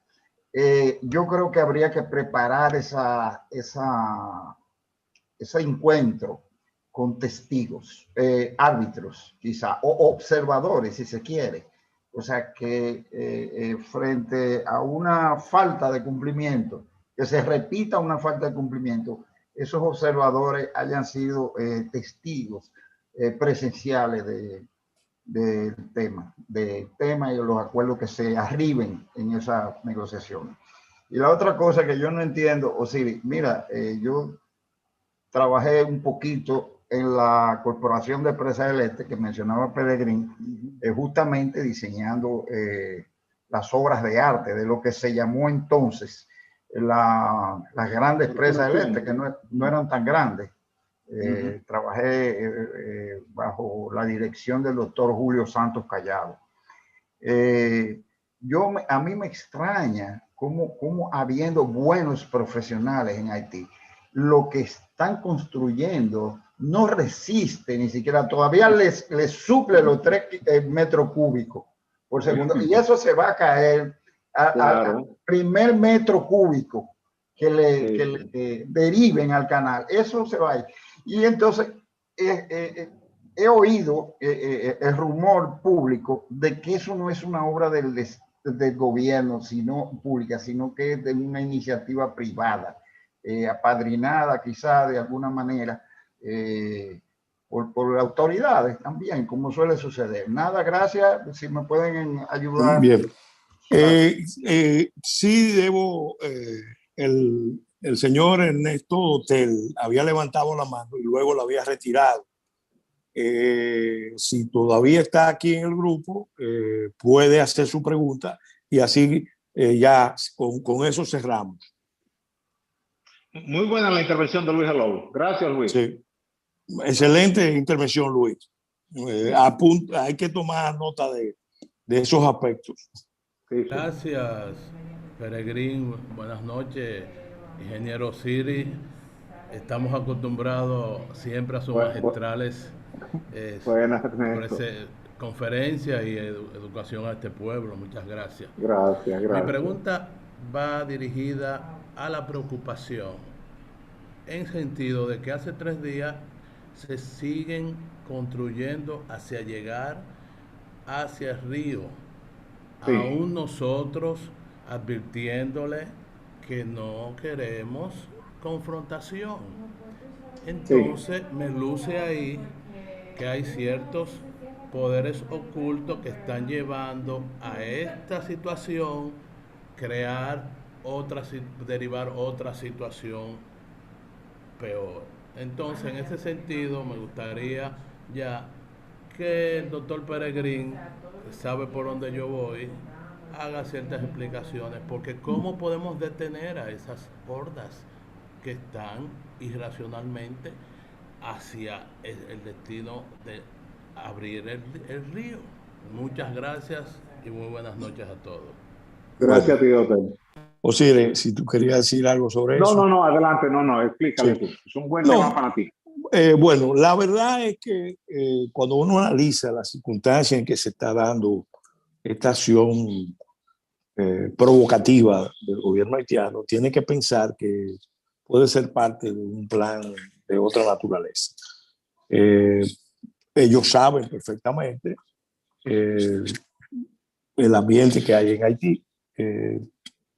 G: yo creo que habría que preparar ese encuentro con testigos, árbitros quizá, o observadores si se quiere, O sea que frente a una falta de cumplimiento, que se repita una falta de cumplimiento, esos observadores hayan sido testigos presenciales del tema y los acuerdos que se arriben en esas negociaciones. Y la otra cosa que yo no entiendo, Osiris, mira, yo trabajé un poquito en la Corporación de Empresas Eléctricas que mencionaba Pelegrín, justamente diseñando las obras de arte de lo que se llamó entonces las grandes presas eléctricas, que no eran tan grandes. Trabajé bajo la dirección del doctor Julio Santos Callado. A mí me extraña cómo habiendo buenos profesionales en Haití, lo que están construyendo no resiste ni siquiera, todavía les suple los 3 metros cúbicos por segundo, y eso se va a caer al primer metro cúbico que le deriven al canal, eso se va a ir. Y entonces he oído el rumor público de que eso no es una obra del gobierno, sino pública, sino que es de una iniciativa privada, apadrinada quizá de alguna manera por autoridades también, como suele suceder. Nada, gracias, si me pueden ayudar.
A: Bien. Sí debo, el señor Ernesto Hotel había levantado la mano y luego la había retirado. Si todavía está aquí en el grupo, puede hacer su pregunta y así ya con eso cerramos.
C: Muy buena la intervención de Luis Helou. Gracias, Luis.
A: Sí. Excelente intervención, Luis. Hay que tomar nota de esos aspectos.
C: Sí.
H: Gracias, Peregrín. Buenas noches, ingeniero Osiris. Estamos acostumbrados siempre a sus magistrales conferencias y educación a este pueblo. Muchas gracias.
C: Gracias.
H: Mi pregunta va dirigida a la preocupación, en sentido de que hace 3 días se siguen construyendo hacia llegar hacia el río. Sí. Aún nosotros advirtiéndole que no queremos confrontación. Entonces me luce ahí que hay ciertos poderes ocultos que están llevando a esta situación, derivar otra situación peor. Entonces, en ese sentido, me gustaría ya que el doctor Peregrín, que sabe por dónde yo voy, haga ciertas explicaciones, porque ¿cómo podemos detener a esas hordas que están irracionalmente hacia el destino de abrir el río? Muchas gracias y muy buenas noches a todos.
C: Gracias, tío Hotel.
A: Osiris, si tú querías decir algo sobre eso.
C: No, adelante, explícale tú. Es un buen tema para ti.
A: Bueno, la verdad es que cuando uno analiza las circunstancias en que se está dando esta acción provocativa del gobierno haitiano, tiene que pensar que puede ser parte de un plan de otra naturaleza. Ellos saben perfectamente el ambiente que hay en Haití,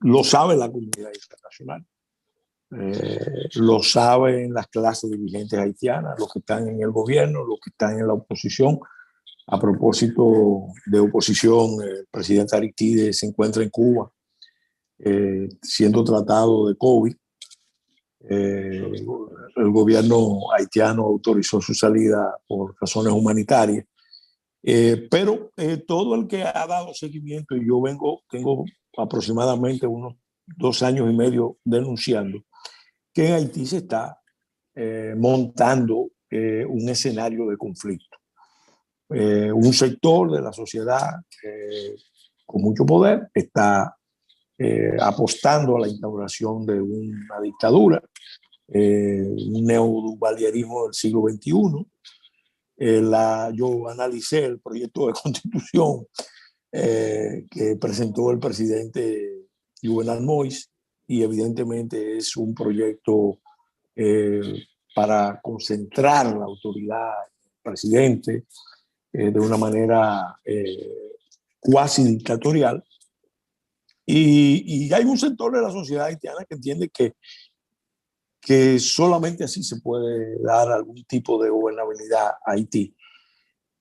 A: lo sabe la comunidad internacional. Lo saben las clases dirigentes haitianas, los que están en el gobierno, los que están en la oposición. A propósito de oposición, el presidente Aristide se encuentra en Cuba siendo tratado de COVID. El gobierno haitiano autorizó su salida por razones humanitarias. Pero todo el que ha dado seguimiento, y yo tengo aproximadamente unos 2 años y medio denunciando que en Haití se está montando un escenario de conflicto. Un sector de la sociedad con mucho poder está apostando a la instauración de una dictadura, un neoduvalierismo del siglo XXI. Yo analicé el proyecto de constitución que presentó el presidente Juvenal Moïse, y evidentemente es un proyecto para concentrar la autoridad del presidente de una manera cuasi dictatorial. Y hay un sector de la sociedad haitiana que entiende que solamente así se puede dar algún tipo de gobernabilidad a Haití.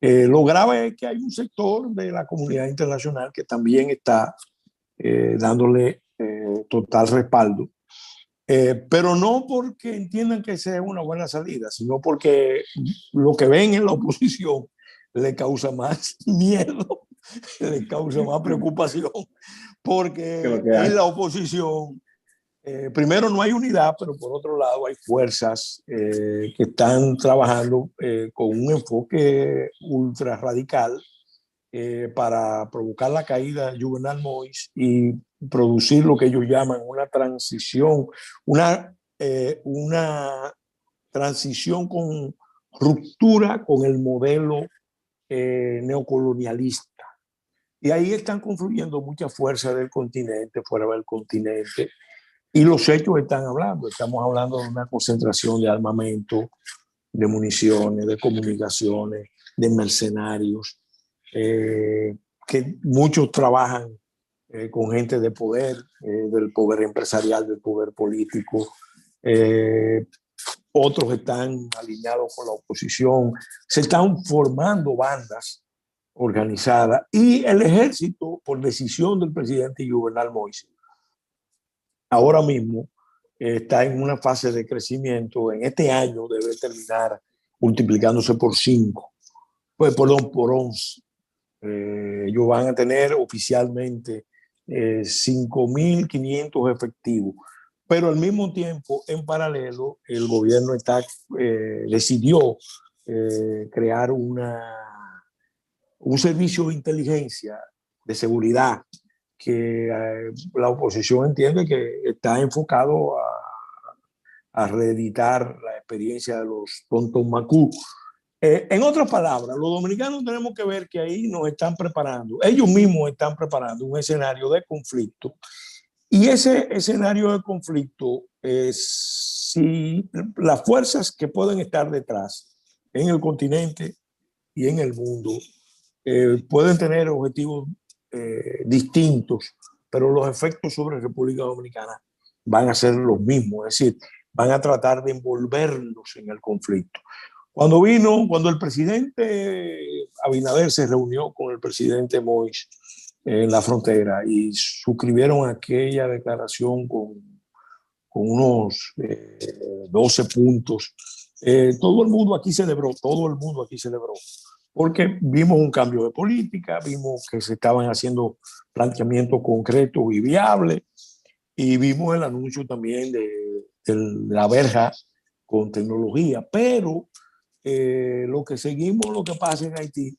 A: Lo grave es que hay un sector de la comunidad internacional que también está dándole total respaldo, pero no porque entiendan que sea una buena salida, sino porque lo que ven en la oposición le causa más miedo, le causa más preocupación, porque en la oposición primero no hay unidad, pero por otro lado hay fuerzas que están trabajando con un enfoque ultra radical para provocar la caída de Juvenal Moïse y producir lo que ellos llaman una transición, una transición con ruptura con el modelo neocolonialista. Y ahí están confluyendo muchas fuerzas del continente, fuera del continente, y los hechos están hablando. Estamos hablando de una concentración de armamento, de municiones, de comunicaciones, de mercenarios, que muchos trabajan con gente de poder, del poder empresarial, del poder político. Otros están alineados con la oposición. Se están formando bandas organizadas. Y el ejército, por decisión del presidente Juvenal Moïse, ahora mismo está en una fase de crecimiento. En este año debe terminar multiplicándose por 5, por 11. Ellos van a tener oficialmente 5.500 efectivos, pero al mismo tiempo, en paralelo, el gobierno decidió crear un servicio de inteligencia, de seguridad, que la oposición entiende que está enfocado a reeditar la experiencia de los tontos Macú. En otras palabras, los dominicanos tenemos que ver que ahí nos están preparando, ellos mismos están preparando un escenario de conflicto, y ese escenario de conflicto, si las fuerzas que pueden estar detrás en el continente y en el mundo pueden tener objetivos distintos, pero los efectos sobre República Dominicana van a ser los mismos, es decir, van a tratar de envolvernos en el conflicto. Cuando el presidente Abinader se reunió con el presidente Moïse en la frontera y suscribieron aquella declaración con unos 12 puntos, todo el mundo aquí celebró, porque vimos un cambio de política, vimos que se estaban haciendo planteamientos concretos y viables, y vimos el anuncio también de la verja con tecnología, pero lo que pasa en Haití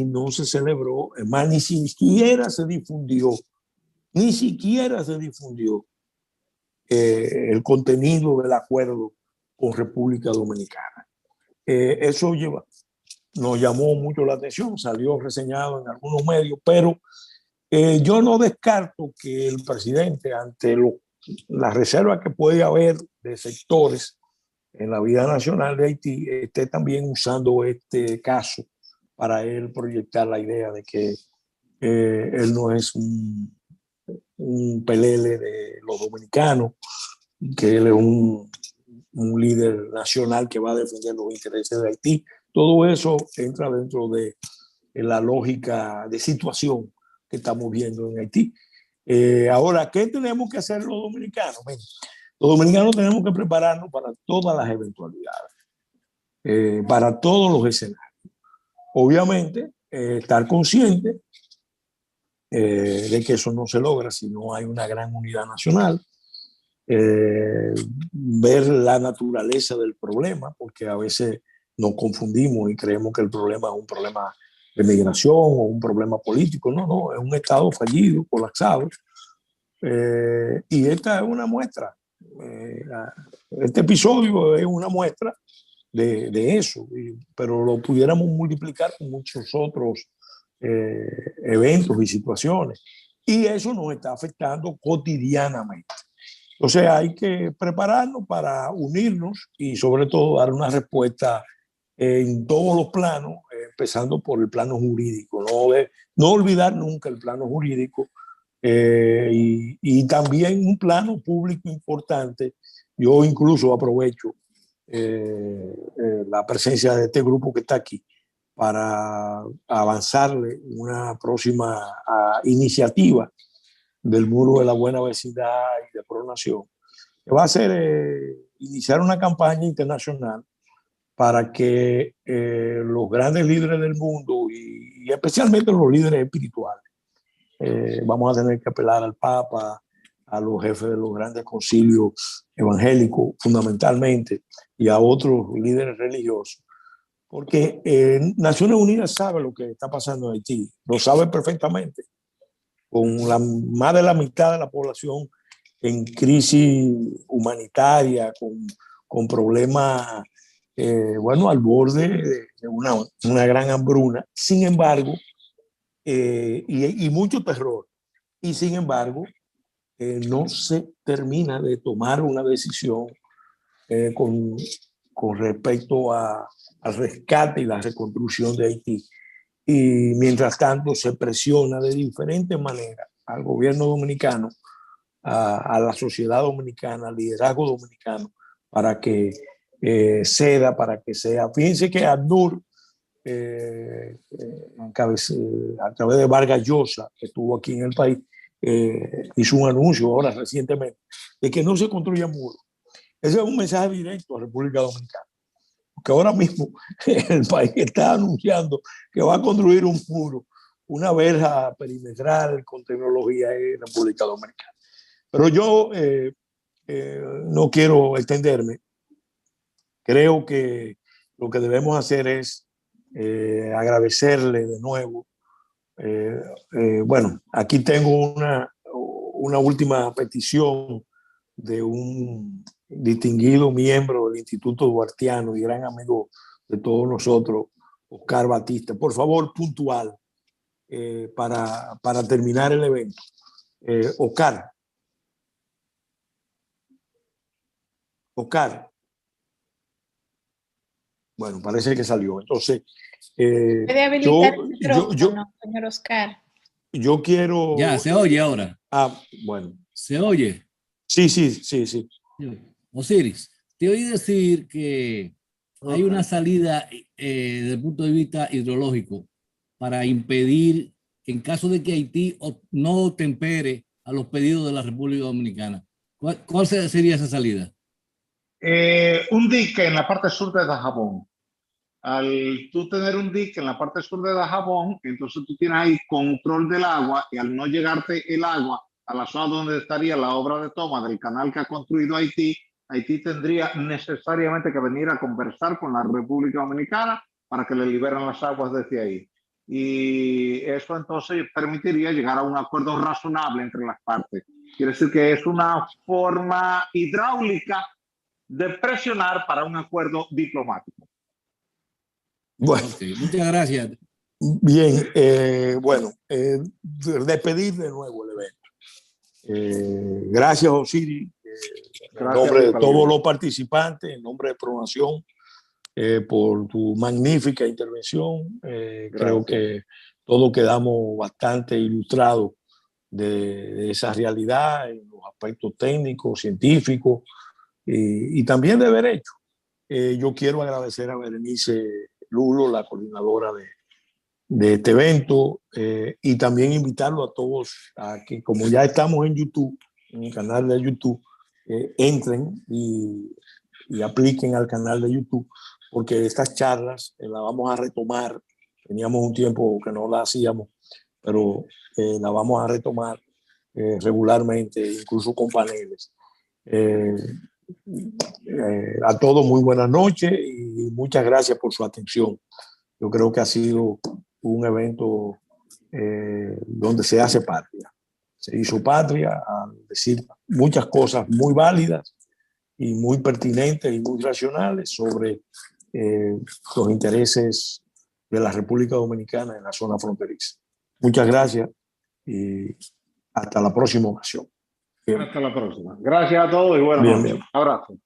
A: no se celebró, es más, ni siquiera se difundió el contenido del acuerdo con República Dominicana. Eso nos llamó mucho la atención, salió reseñado en algunos medios, pero yo no descarto que el presidente, ante la reserva que puede haber de sectores en la vida nacional de Haití, esté también usando este caso para él proyectar la idea de que él no es un pelele de los dominicanos, que él es un líder nacional que va a defender los intereses de Haití. Todo eso entra dentro de la lógica de situación que estamos viendo en Haití. Ahora, ¿qué tenemos que hacer los dominicanos? Bueno, los dominicanos tenemos que prepararnos para todas las eventualidades, para todos los escenarios. Obviamente, estar consciente de que eso no se logra si no hay una gran unidad nacional, ver la naturaleza del problema, porque a veces nos confundimos y creemos que el problema es un problema de migración o un problema político. No, es un Estado fallido, colapsado, y esta es una muestra. Este episodio es una muestra de eso, pero lo pudiéramos multiplicar con muchos otros eventos y situaciones, y eso nos está afectando cotidianamente. Entonces hay que prepararnos para unirnos y sobre todo dar una respuesta en todos los planos, empezando por el plano jurídico, ¿no? no olvidar nunca el plano jurídico y también un plano público importante. Yo incluso aprovecho la presencia de este grupo que está aquí para avanzarle una próxima iniciativa del Muro de la Buena Vecindad y de Pronación, que va a ser iniciar una campaña internacional para que los grandes líderes del mundo y especialmente los líderes espirituales, vamos a tener que apelar al Papa, a los jefes de los grandes concilios evangélicos fundamentalmente y a otros líderes religiosos, porque Naciones Unidas sabe lo que está pasando en Haití, lo sabe perfectamente, con más de la mitad de la población en crisis humanitaria, con problemas, bueno, al borde de una gran hambruna. Sin embargo, y mucho terror. Y sin embargo, no se termina de tomar una decisión con respecto al rescate y la reconstrucción de Haití. Y mientras tanto se presiona de diferentes maneras al gobierno dominicano, a la sociedad dominicana, al liderazgo dominicano, para que ceda, para que sea. Fíjense que ACNUR, a través de Vargas Llosa, que estuvo aquí en el país, hizo un anuncio ahora recientemente de que no se construya muros. Ese es un mensaje directo a República Dominicana, porque ahora mismo el país está anunciando que va a construir un muro, una verja perimetral con tecnología en República Dominicana. Pero yo no quiero extenderme. Creo que lo que debemos hacer es agradecerle de nuevo. Bueno, aquí tengo una última petición de un distinguido miembro del Instituto Duartiano y gran amigo de todos nosotros, Oscar Batista. Por favor, puntual para terminar el evento. Oscar. Bueno, parece que salió. Entonces,
I: puede habilitar el micrófono, señor Oscar.
A: Yo quiero...
J: Ya, se oye ahora.
A: Bueno.
J: ¿Se oye?
A: Sí.
J: Osiris, te oí decir que hay una salida desde el punto de vista hidrológico para impedir, en caso de que Haití no tempere a los pedidos de la República Dominicana. ¿Cuál sería esa salida?
C: Un dique en la parte sur de Dajabón. Al tú tener un dique en la parte sur de Dajabón, entonces tú tienes ahí control del agua y al no llegarte el agua a la zona donde estaría la obra de toma del canal que ha construido Haití, Haití tendría necesariamente que venir a conversar con la República Dominicana para que le liberen las aguas desde ahí. Y eso entonces permitiría llegar a un acuerdo razonable entre las partes. Quiere decir que es una forma hidráulica de presionar para un acuerdo diplomático.
A: Bueno,
J: okay, muchas gracias.
A: Bien, bueno, despedir de nuevo el evento. Gracias, Osiris, en nombre de todos los participantes, en nombre de Pronación, por tu magnífica intervención. Creo que todos quedamos bastante ilustrados de esa realidad en los aspectos técnicos, científicos y también de derecho. Yo quiero agradecer a Berenice Lulo, la coordinadora de este evento, y también invitarlo a todos a que, como ya estamos en YouTube, en el canal de YouTube, entren y apliquen al canal de YouTube, porque estas charlas las vamos a retomar. Teníamos un tiempo que no las hacíamos, pero las vamos a retomar regularmente, incluso con paneles. A todos muy buenas noches y muchas gracias por su atención. Yo creo que ha sido un evento donde se hace patria. Se hizo patria al decir muchas cosas muy válidas y muy pertinentes y muy racionales sobre los intereses de la República Dominicana en la zona fronteriza. Muchas gracias y hasta la próxima ocasión.
C: Hasta la próxima. Gracias a todos y buenas noches. Abrazo.